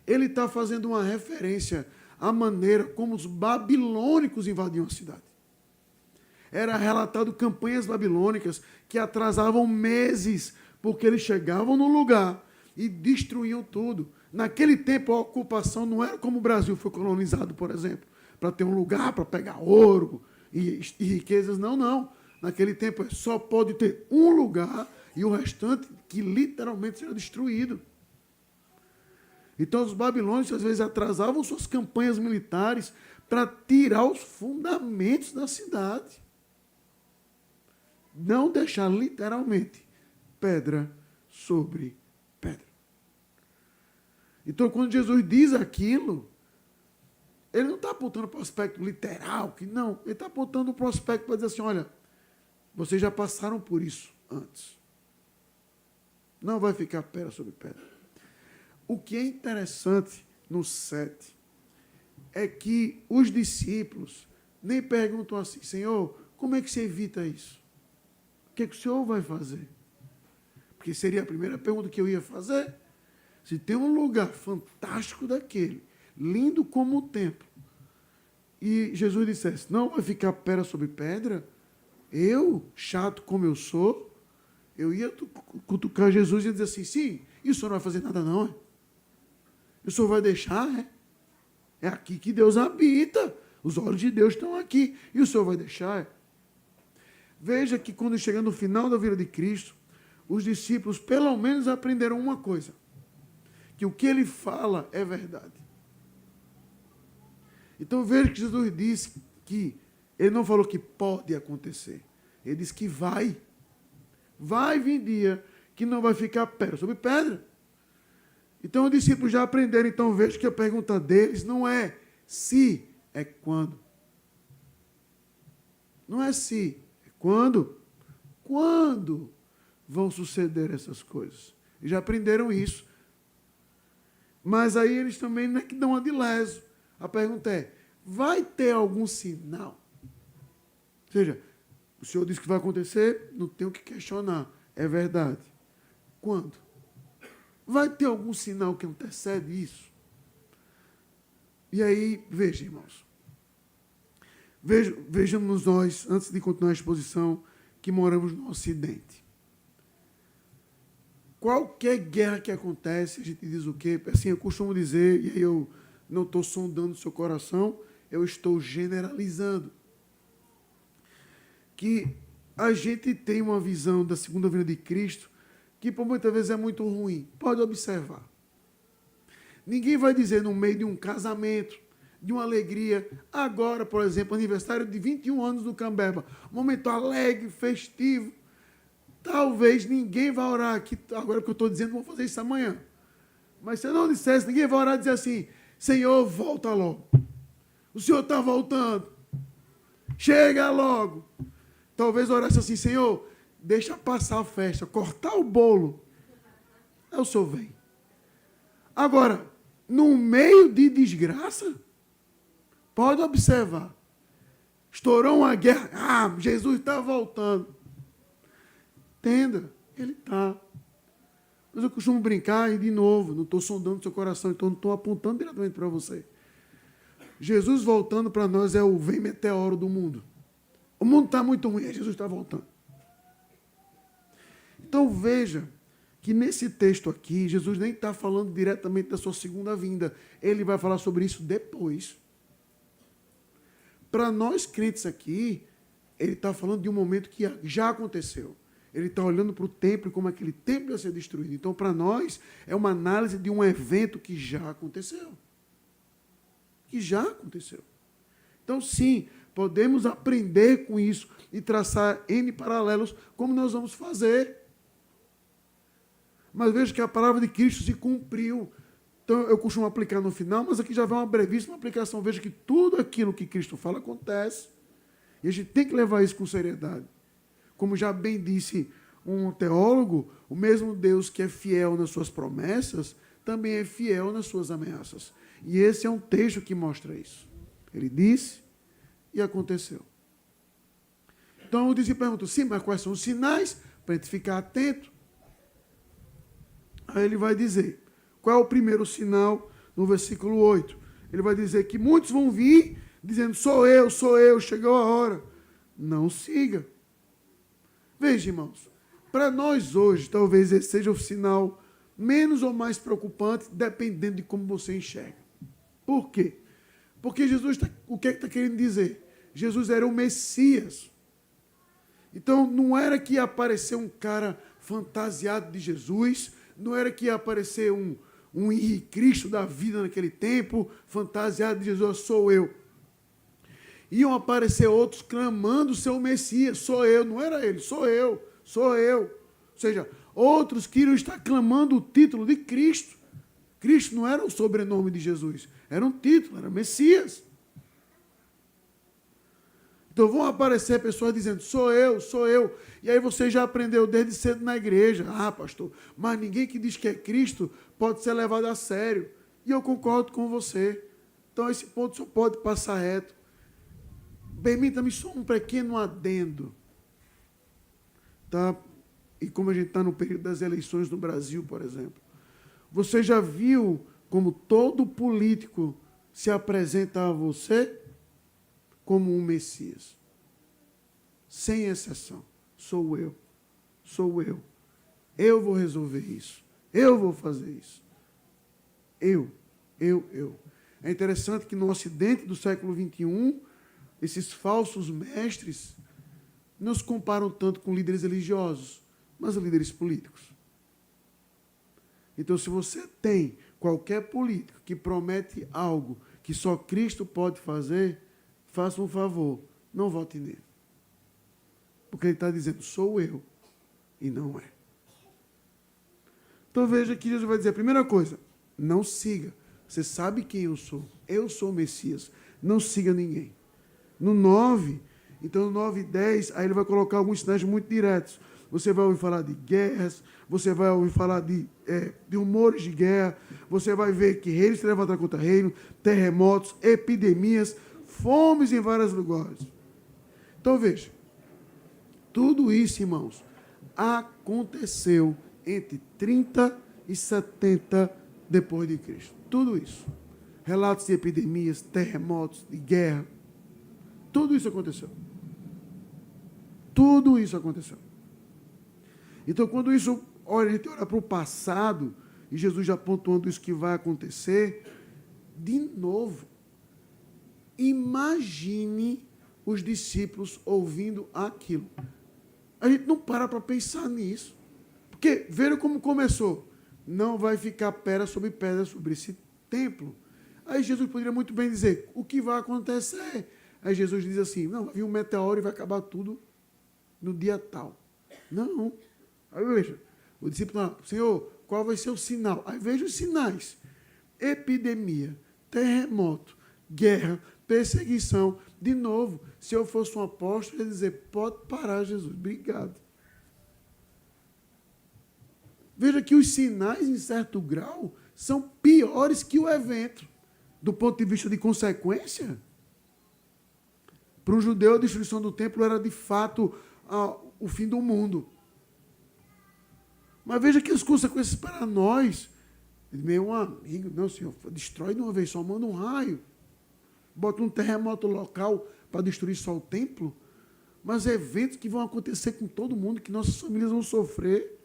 ele está fazendo uma referência à maneira como os babilônicos invadiam a cidade. Era relatado campanhas babilônicas que atrasavam meses, porque eles chegavam no lugar e destruíam tudo. Naquele tempo, a ocupação não era como o Brasil foi colonizado, por exemplo, para ter um lugar para pegar ouro e riquezas. Não, não. Naquele tempo, só pode ter um lugar e o restante que literalmente será destruído. Então, os babilônios, às vezes, atrasavam suas campanhas militares para tirar os fundamentos da cidade. Não deixar, literalmente, pedra sobre pedra. Então, quando Jesus diz aquilo, ele não está apontando para o aspecto literal, que não. Ele está apontando para o aspecto para dizer assim, olha, vocês já passaram por isso antes. Não vai ficar pedra sobre pedra. O que é interessante no 7 é que os discípulos nem perguntam assim, Senhor, como é que você evita isso? O que é que o Senhor vai fazer? Porque seria a primeira pergunta que eu ia fazer. Se tem um lugar fantástico daquele, lindo como o templo, e Jesus dissesse, não vai ficar pedra sobre pedra, eu, chato como eu sou, eu ia cutucar Jesus e dizer assim, sim, e o Senhor não vai fazer nada não, é? O Senhor vai deixar, é? É aqui que Deus habita, os olhos de Deus estão aqui, e o Senhor vai deixar, é? Veja que quando chega no final da vida de Cristo, os discípulos pelo menos aprenderam uma coisa, que o que ele fala é verdade. Então veja que Jesus disse que ele não falou que pode acontecer, ele disse que vai vir dia que não vai ficar pedra sobre pedra. Então os discípulos já aprenderam, então veja que a pergunta deles não é se, é quando. Não é se, é quando. Quando vão suceder essas coisas? E já aprenderam isso. Mas aí eles também não é que dão uma de leso. A pergunta é, vai ter algum sinal? Ou seja, o Senhor disse que vai acontecer, não tem o que questionar. É verdade. Quando? Vai ter algum sinal que antecede isso? E aí, veja, irmãos. Vejamos nós, antes de continuar a exposição, que moramos no Ocidente. Qualquer guerra que acontece, a gente diz o quê? Assim, eu costumo dizer, e aí eu não estou sondando o seu coração, eu estou generalizando. Que a gente tem uma visão da segunda vinda de Cristo que por muitas vezes é muito ruim. Pode observar. Ninguém vai dizer no meio de um casamento, de uma alegria, agora, por exemplo, aniversário de 21 anos do Cambeba, momento alegre, festivo, talvez ninguém vá orar aqui, agora que eu estou dizendo, vou fazer isso amanhã. Mas se eu não dissesse, ninguém vai orar e dizer assim, Senhor, volta logo. O Senhor está voltando. Chega logo. Talvez orasse assim, Senhor, deixa passar a festa, cortar o bolo. Aí o Senhor vem. Agora, no meio de desgraça, pode observar. Estourou uma guerra. Ah, Jesus está voltando. Entenda, ele está. Mas eu costumo brincar e, de novo, não estou sondando seu coração, então não estou apontando diretamente para você. Jesus voltando para nós é o vem meteoro do mundo. O mundo está muito ruim, Jesus está voltando. Então veja que nesse texto aqui, Jesus nem está falando diretamente da sua segunda vinda. Ele vai falar sobre isso depois. Para nós crentes aqui, ele está falando de um momento que já aconteceu. Ele está olhando para o templo e como aquele templo ia ser destruído. Então, para nós, é uma análise de um evento que já aconteceu. Que já aconteceu. Então, sim, podemos aprender com isso e traçar N paralelos, como nós vamos fazer. Mas veja que a palavra de Cristo se cumpriu. Então, eu costumo aplicar no final, mas aqui já vai uma brevíssima aplicação. Veja que tudo aquilo que Cristo fala acontece. E a gente tem que levar isso com seriedade. Como já bem disse um teólogo, o mesmo Deus que é fiel nas suas promessas, também é fiel nas suas ameaças. E esse é um texto que mostra isso. Ele disse e aconteceu. Então o discípulo perguntou, sim, mas quais são os sinais para a gente ficar atento? Aí ele vai dizer, qual é o primeiro sinal no versículo 8? Ele vai dizer que muitos vão vir dizendo, sou eu, chegou a hora. Não siga. Veja, irmãos, para nós hoje, talvez esse seja o sinal menos ou mais preocupante, dependendo de como você enxerga. Por quê? Porque Jesus, o que é que está querendo dizer? Jesus era o Messias. Então, não era que ia aparecer um cara fantasiado de Jesus, não era que ia aparecer um Henrique Cristo da vida naquele tempo, fantasiado de Jesus, sou eu. Iam aparecer outros clamando o seu Messias, sou eu, não era ele, sou eu, sou eu. Ou seja, outros que iriam estar clamando o título de Cristo. Cristo não era o sobrenome de Jesus, era um título, era Messias. Então vão aparecer pessoas dizendo, sou eu, sou eu. E aí você já aprendeu desde cedo na igreja. Ah, pastor, mas ninguém que diz que é Cristo pode ser levado a sério. E eu concordo com você. Então esse ponto só pode passar reto. Permita-me só um pequeno adendo. Tá? E como a gente está no período das eleições no Brasil, por exemplo. Você já viu como todo político se apresenta a você como um Messias? Sem exceção. Sou eu. Sou eu. Eu vou resolver isso. Eu vou fazer isso. Eu. É interessante que no Ocidente do século XXI, esses falsos mestres não se comparam tanto com líderes religiosos, mas líderes políticos. Então, se você tem qualquer político que promete algo que só Cristo pode fazer, faça um favor, não vote nele. Porque ele está dizendo, sou eu, e não é. Então veja que Jesus vai dizer, a primeira coisa, não siga. Você sabe quem eu sou o Messias, não siga ninguém. No 9, então no 9 e 10, aí ele vai colocar alguns sinais muito diretos. Você vai ouvir falar de guerras, você vai ouvir falar de rumores de guerra, você vai ver que reinos se levantam contra reino, terremotos, epidemias, fomes em vários lugares. Então veja, tudo isso, irmãos, aconteceu entre 30 e 70 depois de Cristo. Tudo isso. Relatos de epidemias, terremotos, de guerra. Tudo isso aconteceu. Tudo isso aconteceu. Então, quando isso, olha, a gente olha para o passado, e Jesus já pontuando isso que vai acontecer, de novo, imagine os discípulos ouvindo aquilo. A gente não para pensar nisso. Porque, veja como começou. Não vai ficar pedra sobre esse templo. Aí Jesus poderia muito bem dizer, o que vai acontecer? Aí Jesus diz assim, não, vai vir um meteoro e vai acabar tudo no dia tal. Não. Aí veja, o discípulo fala, Senhor, qual vai ser o sinal? Aí veja os sinais. Epidemia, terremoto, guerra, perseguição. De novo, se eu fosse um apóstolo, eu ia dizer, pode parar, Jesus, obrigado. Veja que os sinais, em certo grau, são piores que o evento. Do ponto de vista de consequência, para um judeu, a destruição do templo era, de fato, o fim do mundo. Mas veja que as consequências para nós, meu amigo, não, Senhor, destrói de uma vez só, manda um raio, bota um terremoto local para destruir só o templo, mas eventos que vão acontecer com todo mundo, que nossas famílias vão sofrer.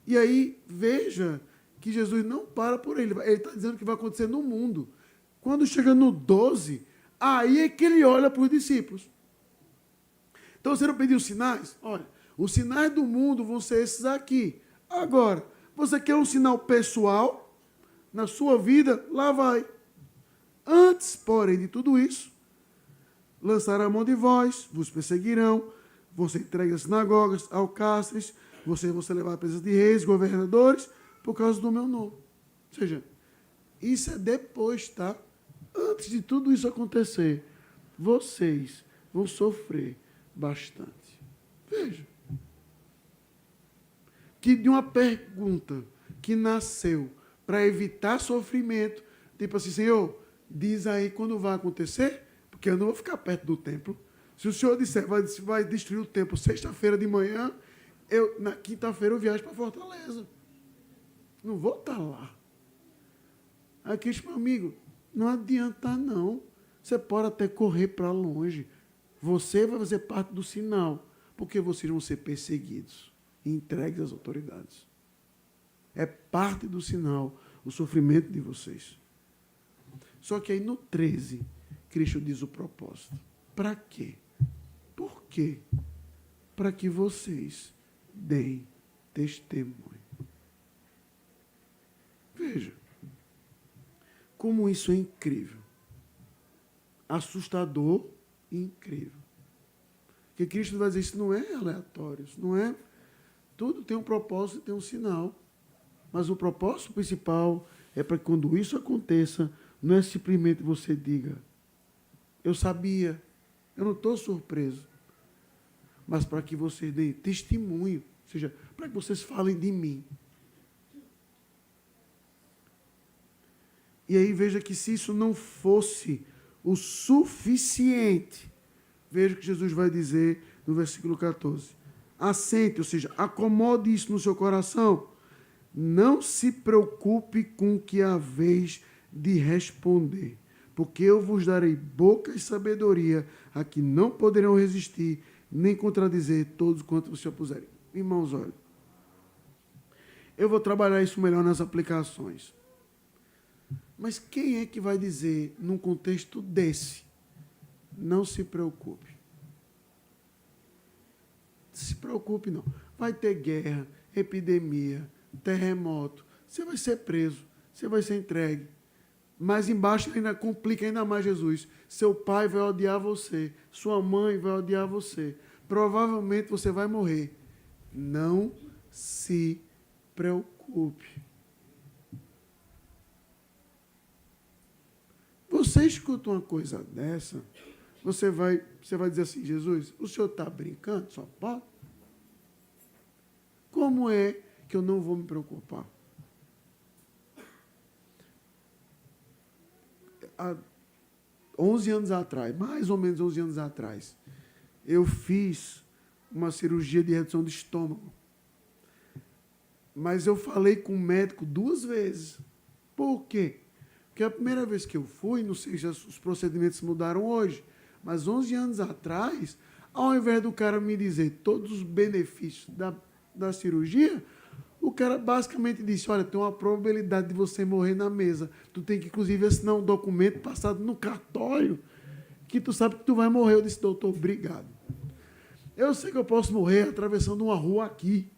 E aí, veja que Jesus não para por ele está dizendo que vai acontecer no mundo. Quando chega no 12, aí é que ele olha para os discípulos. Então, você não pediu sinais? Olha, os sinais do mundo vão ser esses aqui. Agora, você quer um sinal pessoal na sua vida? Lá vai. Antes, porém, de tudo isso, lançarão a mão de vós, vos perseguirão, vão ser entregues às sinagogas, alcáceres, vocês vão ser levados à presença de reis, governadores, por causa do meu nome. Ou seja, isso é depois, tá? Antes de tudo isso acontecer, vocês vão sofrer bastante. Veja. Que de uma pergunta que nasceu para evitar sofrimento, tipo assim, Senhor, diz aí quando vai acontecer, porque eu não vou ficar perto do templo. Se o Senhor disser vai destruir o templo sexta-feira de manhã, na quinta-feira eu viajo para Fortaleza. Não vou estar lá. Aí Cristo, meu amigo, não adianta não. Você pode até correr para longe. Você vai fazer parte do sinal, porque vocês vão ser perseguidos e entregues às autoridades. É parte do sinal, o sofrimento de vocês. Só que aí no 13, Cristo diz o propósito. Para quê? Por quê? Para que vocês deem testemunho. veja como isso é incrível. Assustador e incrível. Porque Cristo vai dizer, isso não é aleatório, isso não é... Tudo tem um propósito e tem um sinal. Mas o propósito principal é para que quando isso aconteça, não é simplesmente você diga, eu sabia, eu não estou surpreso. Mas para que vocês deem testemunho, ou seja, para que vocês falem de mim. E aí veja que se isso não fosse o suficiente, veja o que Jesus vai dizer no versículo 14. Assente, ou seja, acomode isso no seu coração. Não se preocupe com o que há vez de responder, porque eu vos darei boca e sabedoria a que não poderão resistir, nem contradizer todos quanto se opuserem. Irmãos, olha, eu vou trabalhar isso melhor nas aplicações. Mas quem é que vai dizer, num contexto desse, não se preocupe? Se preocupe, não. Vai ter guerra, epidemia, terremoto, você vai ser preso, você vai ser entregue. Mas embaixo ainda complica ainda mais Jesus. Seu pai vai odiar você, sua mãe vai odiar você. Provavelmente você vai morrer. Não se preocupe. Você escuta uma coisa dessa, você vai dizer assim, Jesus, o senhor está brincando? Só pode? Como é que eu não vou me preocupar? Há 11 anos atrás, mais ou menos 11 anos atrás, eu fiz uma cirurgia de redução de estômago. Mas eu falei com o médico 2 vezes. Por quê? Porque a primeira vez que eu fui, não sei se os procedimentos mudaram hoje, mas 11 anos atrás, ao invés do cara me dizer todos os benefícios da cirurgia, o cara basicamente disse, olha, tem uma probabilidade de você morrer na mesa. Tu tem que, inclusive, assinar um documento passado no cartório que tu sabe que tu vai morrer. Eu disse, doutor, obrigado. Eu sei que eu posso morrer atravessando uma rua aqui,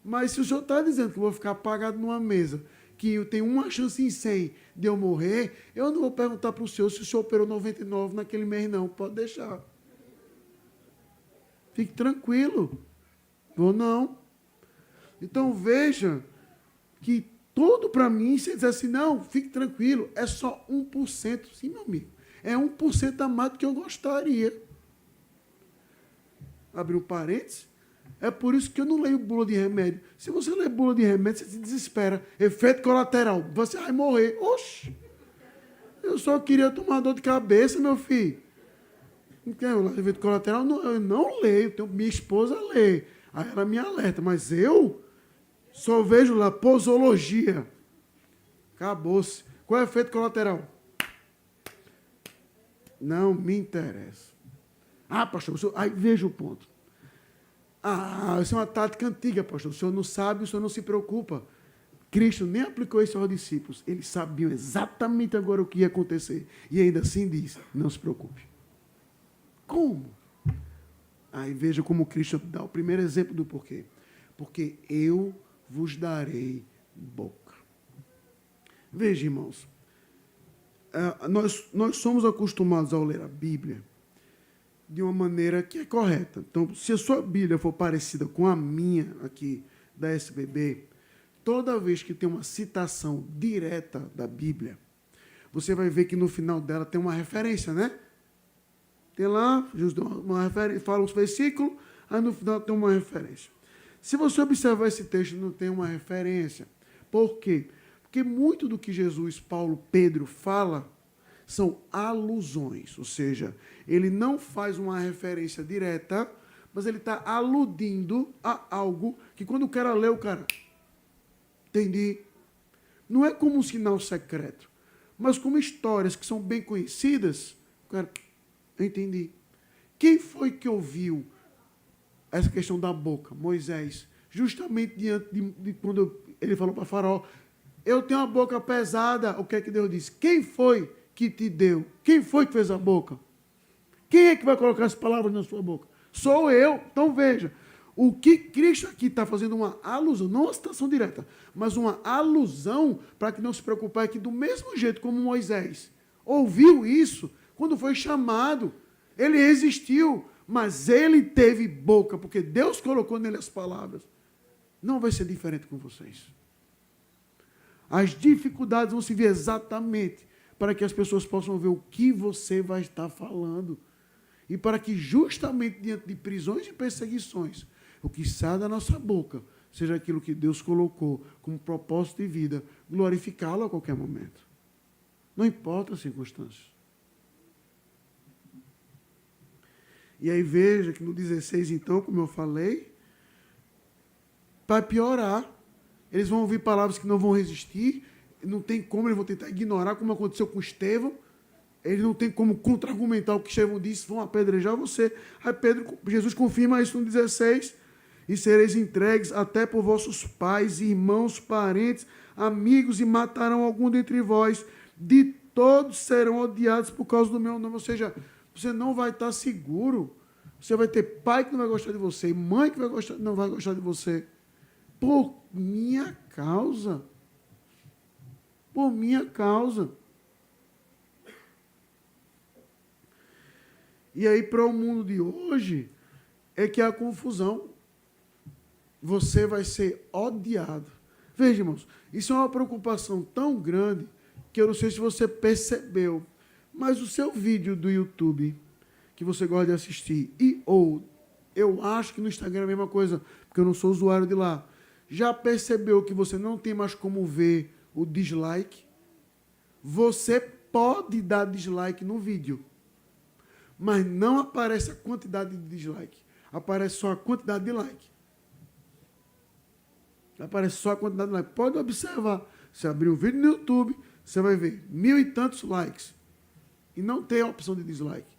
mas se o senhor está dizendo que eu vou ficar apagado numa mesa, que eu tenho uma chance em 100 de eu morrer, eu não vou perguntar para o senhor se o senhor operou 99 naquele mês, não. Pode deixar. Fique tranquilo. Vou não. Então, veja que tudo para mim, se dizer assim, não, fique tranquilo, é só 1%. Sim, meu amigo. É 1% a mais do que eu gostaria. Abrir um parênteses. É por isso que eu não leio bula de remédio. Se você lê bula de remédio, você se desespera. Efeito colateral. Você vai morrer. Oxi! Eu só queria tomar dor de cabeça, meu filho. Não quer efeito colateral? Não, eu não leio. Minha esposa lê. Aí ela me alerta. Mas eu só vejo lá posologia. Acabou-se. Qual é o efeito colateral? Não me interessa. Ah, pastor, aí veja o ponto. Ah, isso é uma tática antiga, pastor. O senhor não sabe, o senhor não se preocupa. Cristo nem aplicou isso aos discípulos. Eles sabiam exatamente agora o que ia acontecer. E ainda assim diz, não se preocupe. Como? Aí veja como Cristo dá o primeiro exemplo do porquê. Porque eu vos darei boca. Veja, irmãos. Nós somos acostumados ao ler a Bíblia de uma maneira que é correta. Então, se a sua Bíblia for parecida com a minha aqui, da SBB, toda vez que tem uma citação direta da Bíblia, você vai ver que no final dela tem uma referência, né? Tem lá, Jesus dá uma referência, fala os versículos, aí no final tem uma referência. Se você observar esse texto, não tem uma referência. Por quê? Porque muito do que Jesus, Paulo, Pedro fala são alusões, ou seja, ele não faz uma referência direta, mas ele está aludindo a algo que quando o cara lê, o cara, entendi. Não é como um sinal secreto, mas como histórias que são bem conhecidas, o cara, entendi. Quem foi que ouviu essa questão da boca? Moisés. Justamente diante de quando ele falou para Faraó, eu tenho uma boca pesada, o que é que Deus disse? Quem foi que te deu? Quem foi que fez a boca? Quem é que vai colocar as palavras na sua boca? Sou eu. Então veja, O que Cristo aqui está fazendo uma alusão, não uma citação direta, mas uma alusão para que não se preocupar é que do mesmo jeito como Moisés ouviu isso, quando foi chamado, ele resistiu, mas ele teve boca, porque Deus colocou nele as palavras. Não vai ser diferente com vocês. As dificuldades vão se ver exatamente para que as pessoas possam ver o que você vai estar falando. E para que justamente diante de prisões e perseguições, o que sai da nossa boca seja aquilo que Deus colocou como propósito de vida, glorificá-lo a qualquer momento. Não importa as circunstâncias. E aí veja que no 16, então, como eu falei, vai piorar. Eles vão ouvir palavras que não vão resistir, não tem como, eles vão tentar ignorar, como aconteceu com Estevão. Eles não tem como contra-argumentar o que Estevão disse, vão apedrejar você. Aí Jesus confirma isso no 16, e sereis entregues até por vossos pais, irmãos, parentes, amigos, e matarão algum dentre vós. De todos serão odiados por causa do meu nome. Ou seja, você não vai estar seguro. Você vai ter pai que não vai gostar de você, mãe que não vai gostar de você. Por minha causa. Por minha causa. E aí, para o mundo de hoje, é que há confusão. Você vai ser odiado. Veja, irmãos, isso é uma preocupação tão grande que eu não sei se você percebeu, mas o seu vídeo do YouTube, que você gosta de assistir, ou eu acho que no Instagram é a mesma coisa, porque eu não sou usuário de lá, já percebeu que você não tem mais como ver o dislike? Você pode dar dislike no vídeo, mas não aparece a quantidade de dislike. Aparece só a quantidade de like. Aparece só a quantidade de like. Pode observar. Você abrir um vídeo no YouTube, você vai ver 1000 e tantos likes. E não tem a opção de dislike.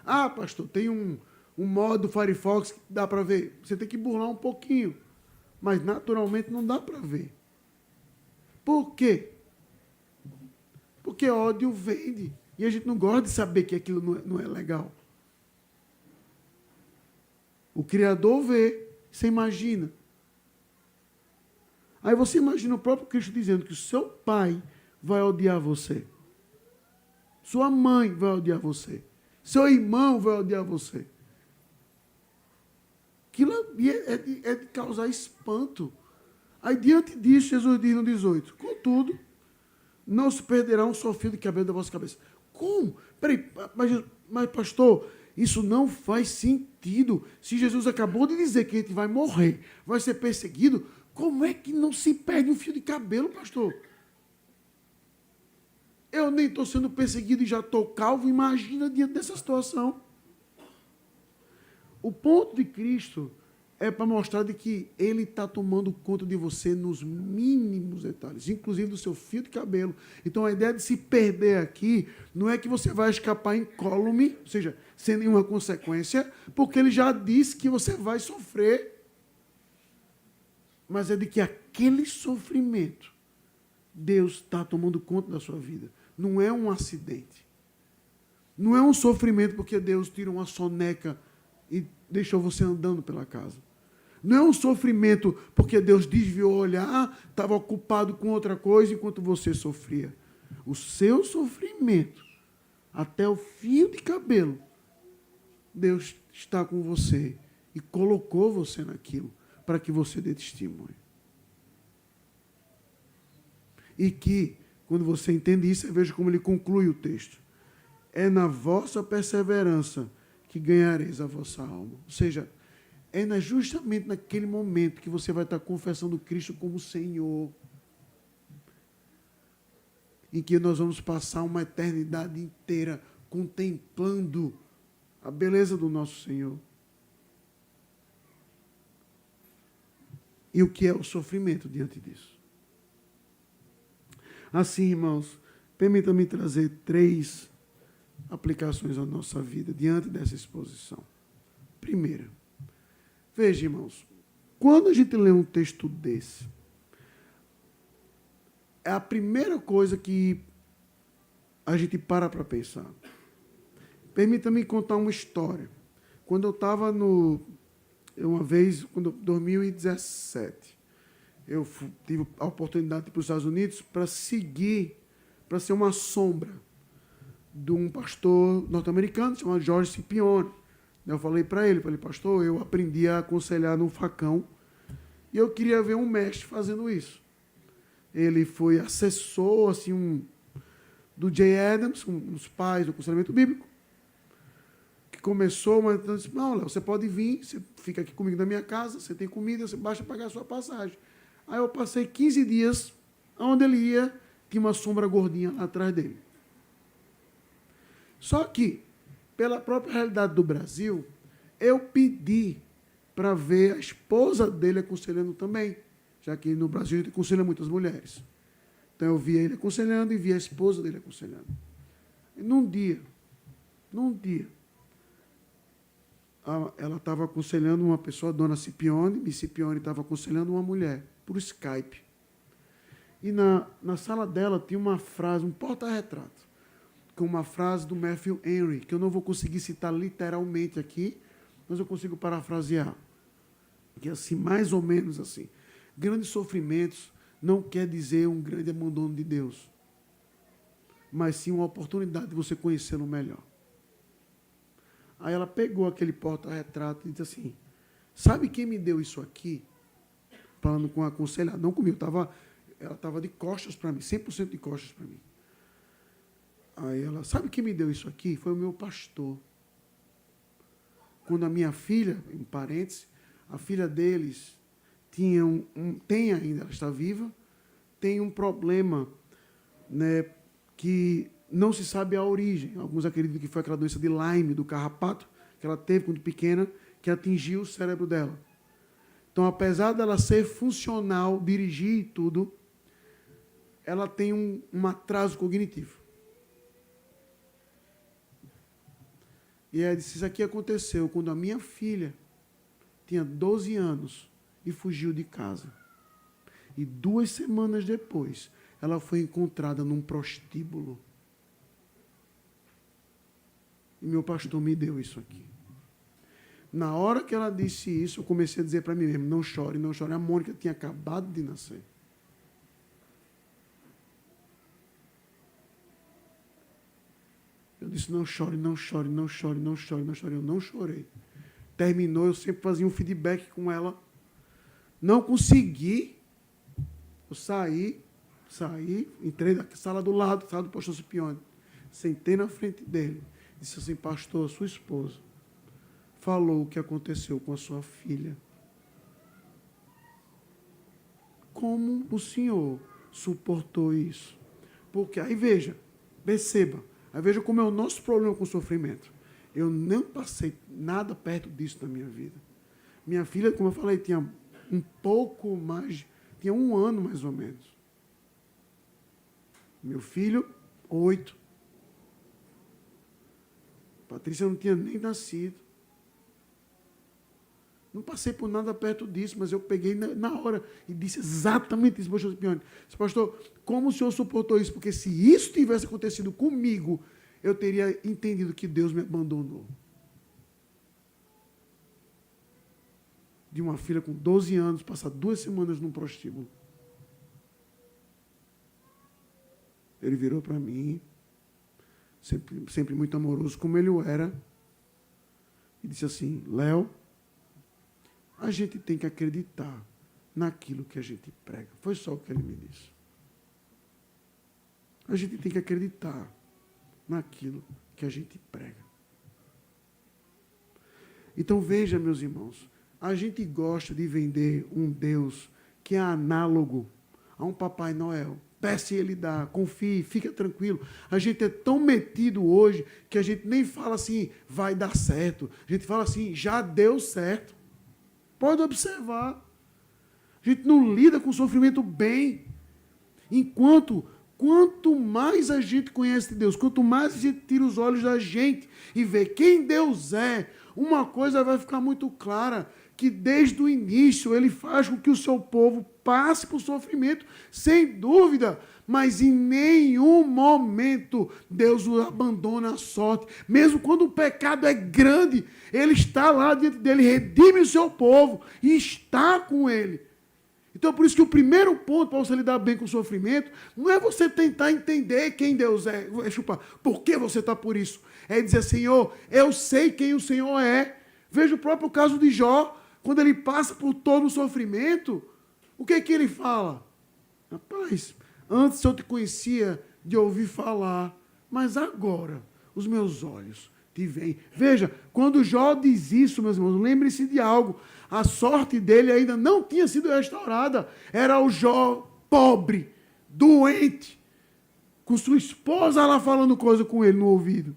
Ah, pastor, tem um modo Firefox que dá para ver. Você tem que burlar um pouquinho. Mas naturalmente não dá para ver. Por quê? Porque ódio vende. E a gente não gosta de saber que aquilo não é legal. O Criador vê, você imagina. Aí você imagina o próprio Cristo dizendo que o seu pai vai odiar você. Sua mãe vai odiar você. Seu irmão vai odiar você. Aquilo é de causar espanto. Aí, diante disso, Jesus diz no 18, contudo, não se perderá um só fio de cabelo da vossa cabeça. Como? Peraí, mas pastor, isso não faz sentido. Se Jesus acabou de dizer que a gente vai morrer, vai ser perseguido, como é que não se perde um fio de cabelo, pastor? Eu nem estou sendo perseguido e já estou calvo, imagina diante dessa situação. O ponto de Cristo é para mostrar de que Ele está tomando conta de você nos mínimos detalhes, inclusive do seu fio de cabelo. Então, a ideia de se perder aqui não é que você vai escapar incólume, ou seja, sem nenhuma consequência, porque Ele já disse que você vai sofrer. Mas é de que aquele sofrimento, Deus está tomando conta da sua vida. Não é um acidente. Não é um sofrimento porque Deus tirou uma soneca e deixou você andando pela casa. Não é um sofrimento porque Deus desviou o olhar, estava ocupado com outra coisa enquanto você sofria. O seu sofrimento, até o fio de cabelo, Deus está com você e colocou você naquilo para que você dê testemunho. E que, quando você entende isso, veja como ele conclui o texto. É na vossa perseverança que ganhareis a vossa alma. Ou seja, é justamente naquele momento que você vai estar confessando Cristo como Senhor, em que nós vamos passar uma eternidade inteira contemplando a beleza do nosso Senhor. E o que é o sofrimento diante disso? Assim, irmãos, permita-me trazer 3 aplicações à nossa vida diante dessa exposição. Primeira, veja, irmãos, quando a gente lê um texto desse, é a primeira coisa que a gente para pensar. Permita-me contar uma história. Quando eu estava Uma vez, quando 2017, eu tive a oportunidade de ir para os Estados Unidos para seguir, para ser uma sombra de um pastor norte-americano chamado George Scipione. Eu falei para ele, pastor, eu aprendi a aconselhar no facão e eu queria ver um mestre fazendo isso. Ele foi assessor assim, do Jay Adams, um dos pais do aconselhamento bíblico, que começou, mas então, disse, não, Léo, você pode vir, você fica aqui comigo na minha casa, você tem comida, você basta pagar a sua passagem. Aí eu passei 15 dias, onde ele ia, tinha uma sombra gordinha lá atrás dele. Só que, pela própria realidade do Brasil, eu pedi para ver a esposa dele aconselhando também, já que no Brasil a gente aconselha muitas mulheres. Então eu via ele aconselhando e via a esposa dele aconselhando. E num dia, ela estava aconselhando uma pessoa, a dona Scipione, e Scipione estava aconselhando uma mulher, por Skype. E na sala dela tinha uma frase, um porta-retrato, com uma frase do Matthew Henry, que eu não vou conseguir citar literalmente aqui, mas eu consigo parafrasear. Que é assim, mais ou menos assim. Grandes sofrimentos não quer dizer um grande abandono de Deus, mas sim uma oportunidade de você conhecê-lo melhor. Aí ela pegou aquele porta-retrato e disse assim, sabe quem me deu isso aqui? Falando com a aconselhada, não comigo, ela estava de costas para mim, 100% de costas para mim. Aí ela, sabe quem me deu isso aqui? Foi o meu pastor. Quando a minha filha, em parênteses, a filha deles tem ainda, ela está viva, tem um problema, né, que não se sabe a origem. Alguns acreditam que foi aquela doença de Lyme, do carrapato, que ela teve quando pequena, que atingiu o cérebro dela. Então, apesar dela ser funcional, dirigir e tudo, ela tem um atraso cognitivo. E ela disse, isso aqui aconteceu quando a minha filha tinha 12 anos e fugiu de casa. E 2 semanas depois, ela foi encontrada num prostíbulo. E meu pastor me deu isso aqui. Na hora que ela disse isso, eu comecei a dizer para mim mesmo, não chore, não chore. A Mônica tinha acabado de nascer. Eu disse, não chore, não chore, não chore, não chore, não chore. Eu não chorei. Terminou, eu sempre fazia um feedback com ela. Não consegui. Eu saí, entrei na sala do lado, sala do pastor Scipione. Sentei na frente dele. Disse assim, pastor, sua esposa falou o que aconteceu com a sua filha. Como o senhor suportou isso? Porque aí perceba, aí veja como é o nosso problema com o sofrimento. Eu não passei nada perto disso na minha vida. Minha filha, como eu falei, tinha um pouco mais, tinha 1 ano mais ou menos. Meu filho, 8. Patrícia não tinha nem nascido. Não passei por nada perto disso, mas eu peguei na hora e disse exatamente isso, pastor Scipione. Disse, pastor, como o senhor suportou isso? Porque se isso tivesse acontecido comigo, eu teria entendido que Deus me abandonou. De uma filha com 12 anos, passar 2 semanas num prostíbulo. Ele virou para mim, sempre muito amoroso, como ele o era, e disse assim, Léo, a gente tem que acreditar naquilo que a gente prega. Foi só o que ele me disse. A gente tem que acreditar naquilo que a gente prega. Então veja, meus irmãos, a gente gosta de vender um Deus que é análogo a um Papai Noel. Peça e ele dá, confie, fica tranquilo. A gente é tão metido hoje que a gente nem fala assim, vai dar certo. A gente fala assim, já deu certo. Pode observar. A gente não lida com o sofrimento bem. Quanto mais a gente conhece Deus, quanto mais a gente tira os olhos da gente e vê quem Deus é, uma coisa vai ficar muito clara, que desde o início Ele faz com que o seu povo passe por sofrimento, sem dúvida, mas em nenhum momento Deus o abandona à sorte. Mesmo quando o pecado é grande, Ele está lá diante dele, redime o seu povo e está com ele. Então, por isso que o primeiro ponto para você lidar bem com o sofrimento não é você tentar entender quem Deus é, por que você está por isso. É dizer, Senhor, eu sei quem o Senhor é. Veja o próprio caso de Jó, quando ele passa por todo o sofrimento, o que é que ele fala? Rapaz, antes eu te conhecia de ouvir falar, mas agora os meus olhos te veem. Veja, quando Jó diz isso, meus irmãos, lembre-se de algo. A sorte dele ainda não tinha sido restaurada. Era o Jó pobre, doente, com sua esposa lá falando coisa com ele no ouvido.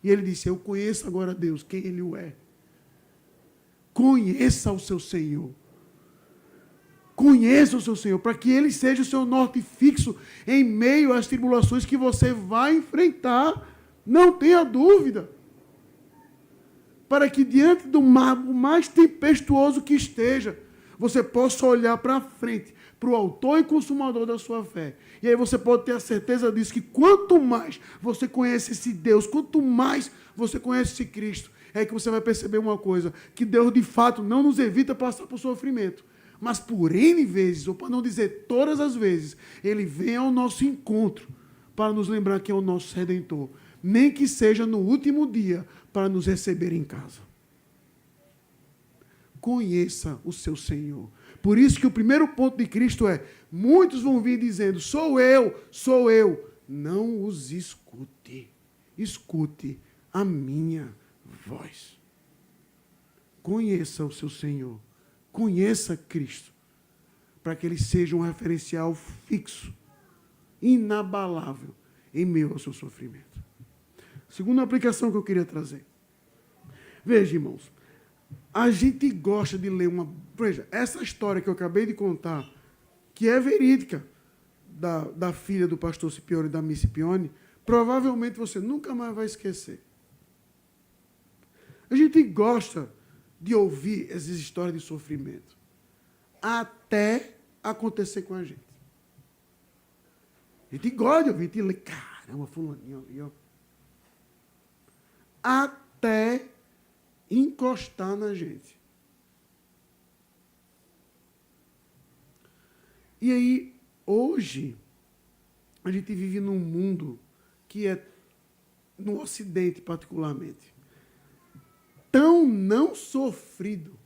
E ele disse, eu conheço agora Deus, quem Ele é. Conheça o seu Senhor. Conheça o seu Senhor, para que Ele seja o seu norte fixo em meio às tribulações que você vai enfrentar. Não tenha dúvida. Para que diante do mar, o mais tempestuoso que esteja, você possa olhar para frente, para o autor e consumador da sua fé. E aí você pode ter a certeza disso, que quanto mais você conhece esse Deus, quanto mais você conhece esse Cristo, é que você vai perceber uma coisa, que Deus de fato não nos evita passar por sofrimento, mas por N vezes, ou para não dizer todas as vezes, Ele vem ao nosso encontro para nos lembrar que é o nosso Redentor, nem que seja no último dia, para nos receber em casa. Conheça o seu Senhor. Por isso que o primeiro ponto de Cristo é, muitos vão vir dizendo, sou eu, sou eu. Não os escute. Escute a minha voz. Conheça o seu Senhor. Conheça Cristo. Para que Ele seja um referencial fixo, inabalável, em meio ao seu sofrimento. Segunda aplicação que eu queria trazer. Veja, irmãos, a gente gosta de ler uma... Veja, essa história que eu acabei de contar, que é verídica, da filha do pastor Scipione e da Miss Scipione, provavelmente você nunca mais vai esquecer. A gente gosta de ouvir essas histórias de sofrimento, até acontecer com a gente. A gente gosta de ouvir, a gente lê, caramba, fulaninho ali, ó. Até encostar na gente. E aí, hoje, a gente vive num mundo que é, no Ocidente particularmente, tão não sofrido.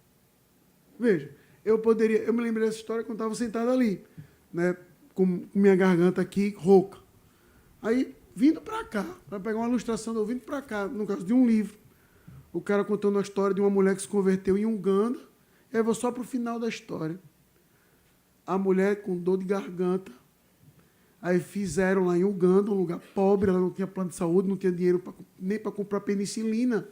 Veja, eu me lembrei dessa história quando estava sentado ali, né, com minha garganta aqui rouca. Aí, vindo para cá, para pegar uma ilustração, eu vindo para cá, no caso de um livro, o cara contando a história de uma mulher que se converteu em Uganda. Eu vou só para o final da história. A mulher com dor de garganta. Aí fizeram lá em Uganda, um lugar pobre, ela não tinha plano de saúde, não tinha dinheiro nem para comprar penicilina.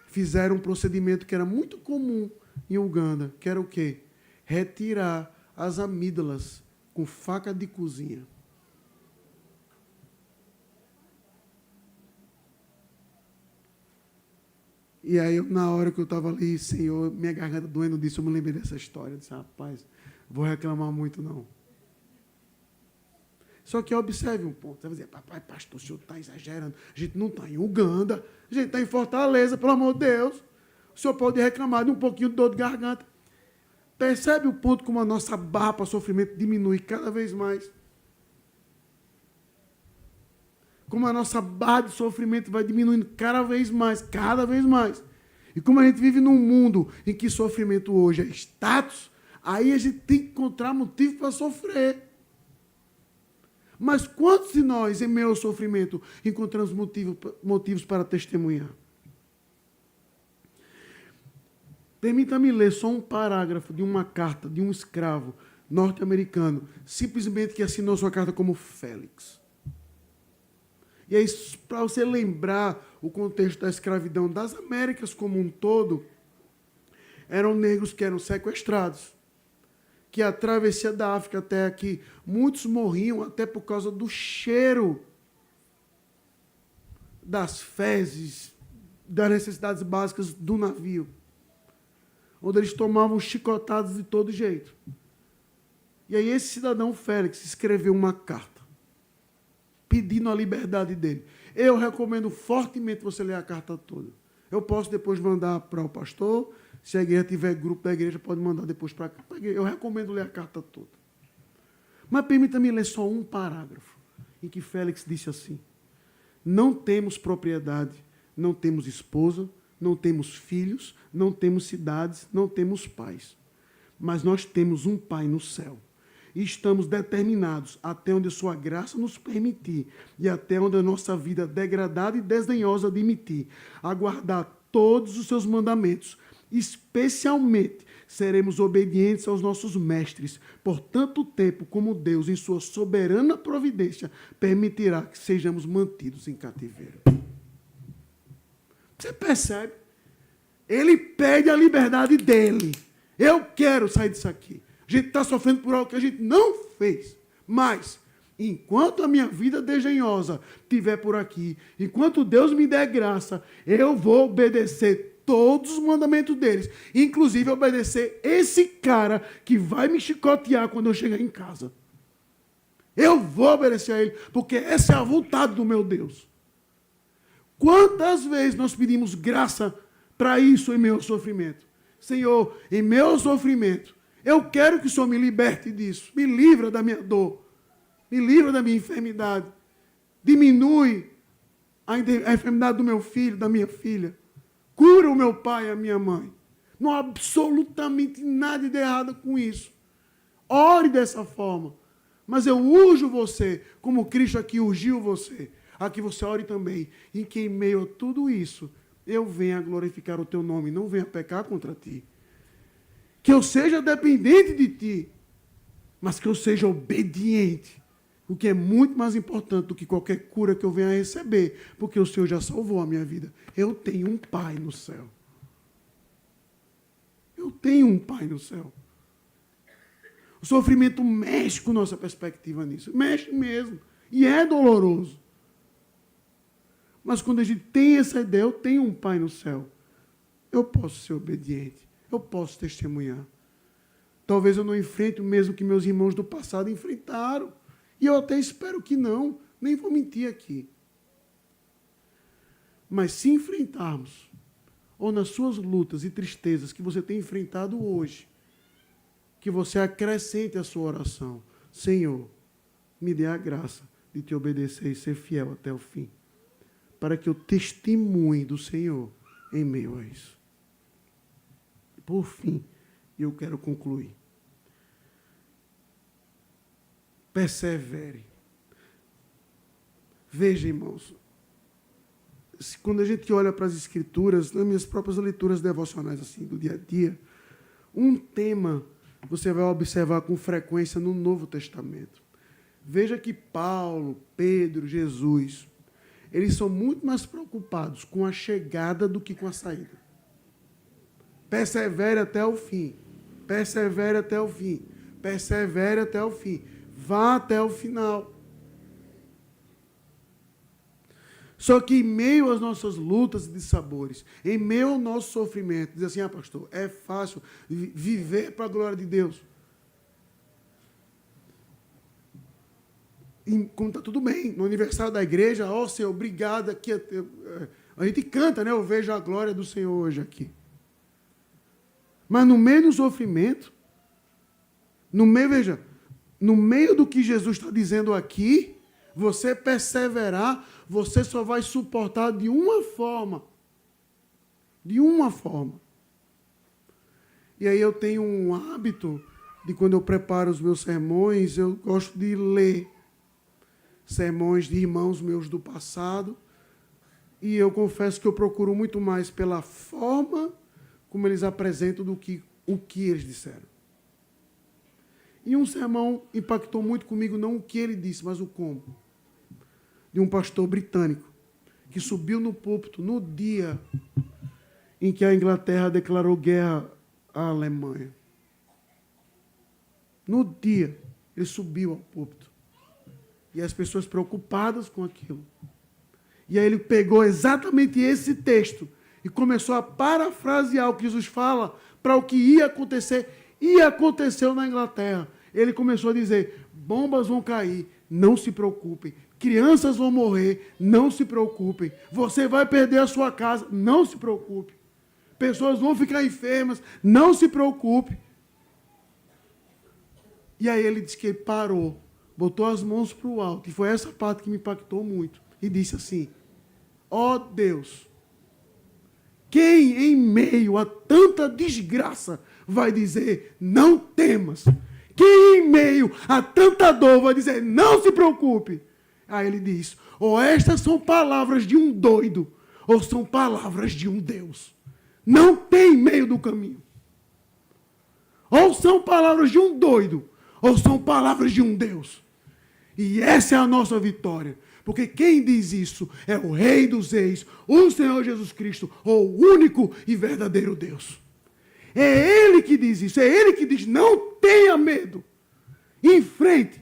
Fizeram um procedimento que era muito comum em Uganda, que era o quê? Retirar as amígdalas com faca de cozinha. E aí, na hora que eu estava ali, Senhor, minha garganta doendo disso, eu me lembrei dessa história. Eu disse, rapaz, vou reclamar muito, não. Só que observe um ponto. Você vai dizer, papai, pastor, o senhor está exagerando. A gente não está em Uganda, a gente está em Fortaleza, pelo amor de Deus. O senhor pode reclamar de um pouquinho de dor de garganta. Percebe o ponto como a nossa barra para sofrimento diminui cada vez mais? Como a nossa barra de sofrimento vai diminuindo cada vez mais. E como a gente vive num mundo em que sofrimento hoje é status, aí a gente tem que encontrar motivo para sofrer. Mas quantos de nós, em meio ao sofrimento, encontramos motivos para testemunhar? Permita-me ler só um parágrafo de uma carta de um escravo norte-americano, simplesmente que assinou sua carta como Félix. E aí, para você lembrar o contexto da escravidão das Américas como um todo, eram negros que eram sequestrados, que a travessia da África até aqui, muitos morriam até por causa do cheiro das fezes, das necessidades básicas do navio. onde eles tomavam chicotadas de todo jeito. E aí esse cidadão Félix escreveu uma carta pedindo a liberdade dele. Eu recomendo fortemente você ler a carta toda. Eu posso depois mandar para o pastor, se a igreja tiver grupo da igreja, pode mandar depois para cá. Eu recomendo ler a carta toda. Mas permita-me ler só um parágrafo, em que Félix disse assim: não temos propriedade, não temos esposa, não temos filhos, não temos cidades, não temos pais. Mas nós temos um Pai no céu. E estamos determinados, até onde a sua graça nos permitir, e até onde a nossa vida degradada e desdenhosa admitir, a guardar todos os seus mandamentos. Especialmente, seremos obedientes aos nossos mestres, por tanto tempo como Deus, em sua soberana providência, permitirá que sejamos mantidos em cativeiro. Você percebe? Ele pede a liberdade dele. Eu quero sair disso aqui. A gente está sofrendo por algo que a gente não fez. Mas, enquanto a minha vida desdenhosa estiver por aqui, enquanto Deus me der graça, eu vou obedecer todos os mandamentos deles. Inclusive, obedecer esse cara que vai me chicotear quando eu chegar em casa. Eu vou obedecer a ele, porque essa é a vontade do meu Deus. Quantas vezes nós pedimos graça para isso em meu sofrimento? Senhor, em meu sofrimento, eu quero que o Senhor me liberte disso. Me livra da minha dor. Me livra da minha enfermidade. Diminui a enfermidade do meu filho, da minha filha. Cura o meu pai e a minha mãe. Não há absolutamente nada de errado com isso. Ore dessa forma. Mas eu urjo você, como Cristo aqui urgiu você, a que você ore também, em que em meio a tudo isso, eu venha glorificar o teu nome, não venha pecar contra ti. Que eu seja dependente de ti, mas que eu seja obediente, o que é muito mais importante do que qualquer cura que eu venha a receber, porque o Senhor já salvou a minha vida. Eu tenho um Pai no céu. Eu tenho um Pai no céu. O sofrimento mexe com nossa perspectiva nisso. Mexe mesmo. E é doloroso. Mas quando a gente tem essa ideia, eu tenho um Pai no céu, eu posso ser obediente. Eu posso testemunhar. Talvez eu não enfrente o mesmo que meus irmãos do passado enfrentaram. E eu até espero que não. Nem vou mentir aqui. Mas se enfrentarmos, ou nas suas lutas e tristezas que você tem enfrentado hoje, que você acrescente a sua oração: Senhor, me dê a graça de te obedecer e ser fiel até o fim, para que eu testemunhe do Senhor em meio a isso. Por fim, eu quero concluir. Persevere. Veja, irmãos, quando a gente olha para as Escrituras, nas minhas próprias leituras devocionais assim, do dia a dia, um tema você vai observar com frequência no Novo Testamento. Veja que Paulo, Pedro, Jesus, eles são muito mais preocupados com a chegada do que com a saída. Persevere até o fim. Persevere até o fim. Persevere até o fim. Vá até o final. Só que em meio às nossas lutas e dissabores, em meio ao nosso sofrimento, diz assim: pastor, é fácil viver para a glória de Deus. Como está tudo bem, no aniversário da igreja, Senhor, obrigado aqui. A gente canta, né? Eu vejo a glória do Senhor hoje aqui. Mas no meio do sofrimento, no meio do que Jesus está dizendo aqui, você perseverar, você só vai suportar de uma forma. De uma forma. E aí eu tenho um hábito de, quando eu preparo os meus sermões, eu gosto de ler sermões de irmãos meus do passado, e eu confesso que eu procuro muito mais pela forma como eles apresentam do que o que eles disseram. E um sermão impactou muito comigo, não o que ele disse, mas o como. De um pastor britânico, que subiu no púlpito no dia em que a Inglaterra declarou guerra à Alemanha. No dia, ele subiu ao púlpito. E as pessoas preocupadas com aquilo. E aí ele pegou exatamente esse texto e começou a parafrasear o que Jesus fala para o que ia acontecer, e aconteceu na Inglaterra. Ele começou a dizer, bombas vão cair, não se preocupem. Crianças vão morrer, não se preocupem. Você vai perder a sua casa, não se preocupe. Pessoas vão ficar enfermas, não se preocupe. E aí ele disse que ele parou, botou as mãos para o alto, e foi essa parte que me impactou muito. E disse assim, ó Deus, quem em meio a tanta desgraça vai dizer, não temas? Quem em meio a tanta dor vai dizer, não se preocupe? Aí ele diz, ou estas são palavras de um doido, ou são palavras de um Deus. Não tem meio do caminho. Ou são palavras de um doido, ou são palavras de um Deus. E essa é a nossa vitória. Porque quem diz isso é o Rei dos Reis, o Senhor Jesus Cristo, o único e verdadeiro Deus. É Ele que diz isso, é Ele que diz, não tenha medo. Enfrente,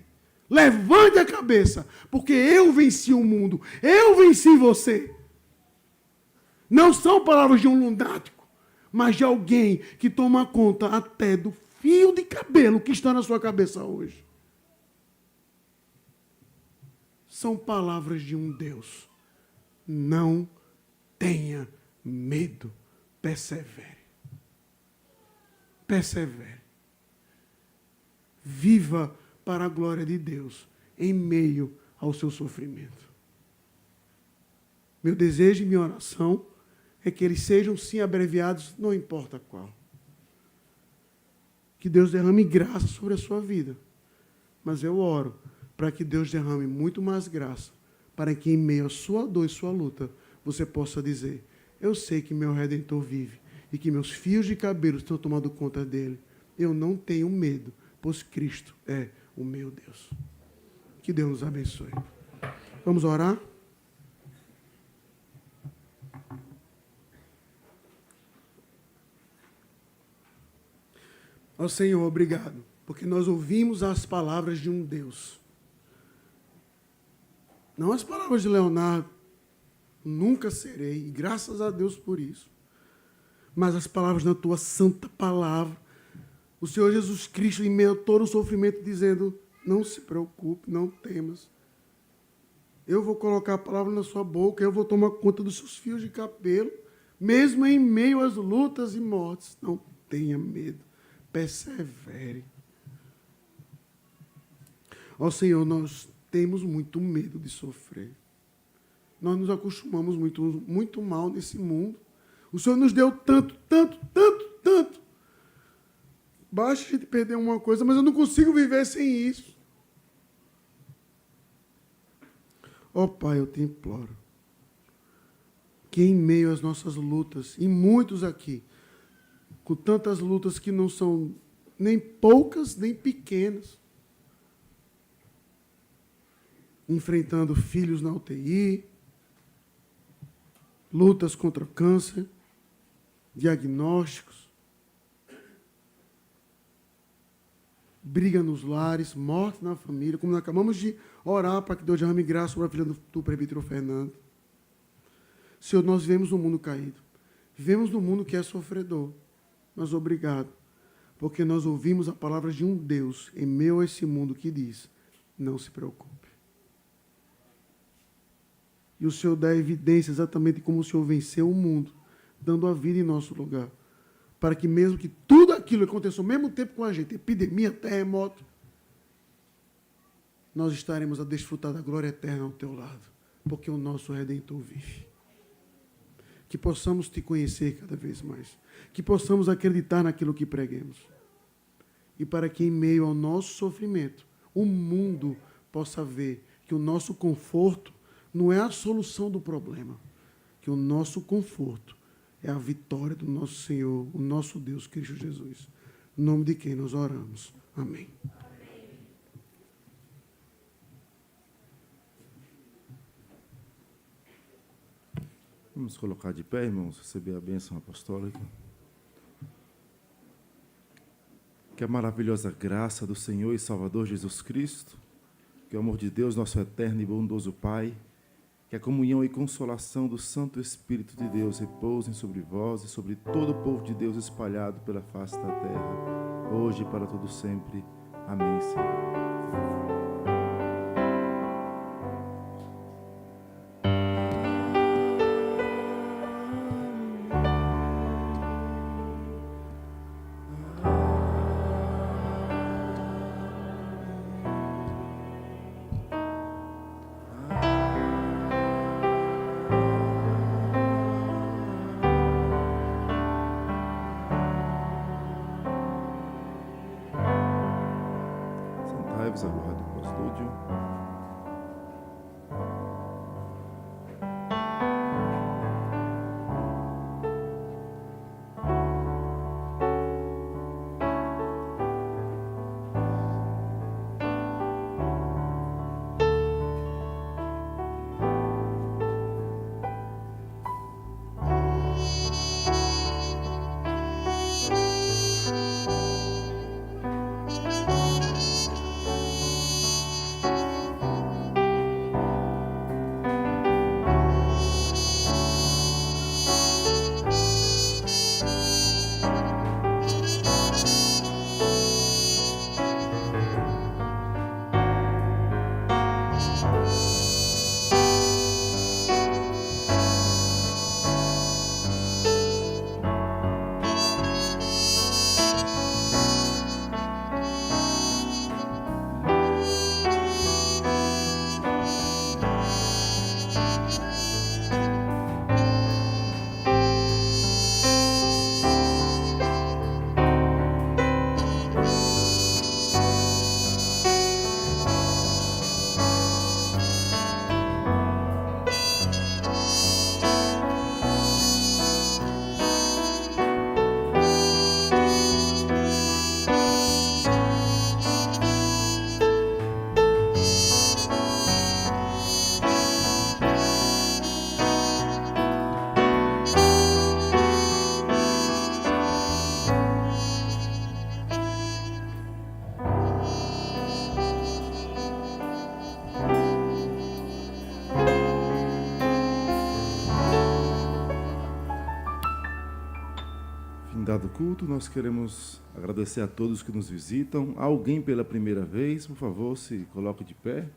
levante a cabeça, porque eu venci o mundo, eu venci você. Não são palavras de um lunático, mas de alguém que toma conta até do fio de cabelo que está na sua cabeça hoje. São palavras de um Deus. Não tenha medo, persevere. Persevere. Viva para a glória de Deus em meio ao seu sofrimento. Meu desejo e minha oração é que eles sejam sim abreviados, não importa qual. Que Deus derrame graça sobre a sua vida. Mas eu oro para que Deus derrame muito mais graça, para que em meio à sua dor e sua luta, você possa dizer, eu sei que meu Redentor vive, e que meus fios de cabelo estão tomando conta dele. Eu não tenho medo, pois Cristo é o meu Deus. Que Deus nos abençoe. Vamos orar? Ó Senhor, obrigado, porque nós ouvimos as palavras de um Deus. Não as palavras de Leonardo, nunca serei, e graças a Deus por isso. Mas as palavras da tua santa palavra, o Senhor Jesus Cristo, em meio a todo o sofrimento, dizendo, não se preocupe, não temas. Eu vou colocar a palavra na sua boca, eu vou tomar conta dos seus fios de cabelo, mesmo em meio às lutas e mortes. Não tenha medo, persevere. Ó Senhor, nós temos muito medo de sofrer. Nós nos acostumamos muito mal nesse mundo. O Senhor nos deu tanto. Basta a gente perder uma coisa, mas eu não consigo viver sem isso. Ó Pai, eu te imploro que em meio às nossas lutas, e muitos aqui, com tantas lutas que não são nem poucas, nem pequenas, enfrentando filhos na UTI, lutas contra o câncer, diagnósticos, briga nos lares, morte na família, como nós acabamos de orar para que Deus derrame graça sobre a filha do presbítero Fernando. Senhor, nós vivemos num mundo caído, vivemos num mundo que é sofredor, mas obrigado, porque nós ouvimos a palavra de um Deus em meio a esse mundo que diz, não se preocupe. E o Senhor dá evidência exatamente como o Senhor venceu o mundo, dando a vida em nosso lugar. Para que mesmo que tudo aquilo aconteça ao mesmo tempo com a gente, epidemia, terremoto, nós estaremos a desfrutar da glória eterna ao teu lado, porque o nosso Redentor vive. Que possamos te conhecer cada vez mais, que possamos acreditar naquilo que preguemos. E para que em meio ao nosso sofrimento, o mundo possa ver que o nosso conforto não é a solução do problema, que o nosso conforto é a vitória do nosso Senhor, o nosso Deus, Cristo Jesus. Em nome de quem nós oramos. Amém. Vamos colocar de pé, irmãos, receber a bênção apostólica. Que a maravilhosa graça do Senhor e Salvador Jesus Cristo, que o amor de Deus, nosso eterno e bondoso Pai, Que a comunhão e consolação do Santo Espírito de Deus repousem sobre vós e sobre todo o povo de Deus espalhado pela face da terra, hoje e para todo sempre. Amém, Senhor. Sentai-vos, aguardo o custódio. Findado o culto, nós queremos agradecer a todos que nos visitam. Alguém pela primeira vez, por favor, se coloque de pé,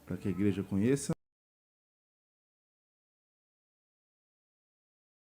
para que a igreja conheça.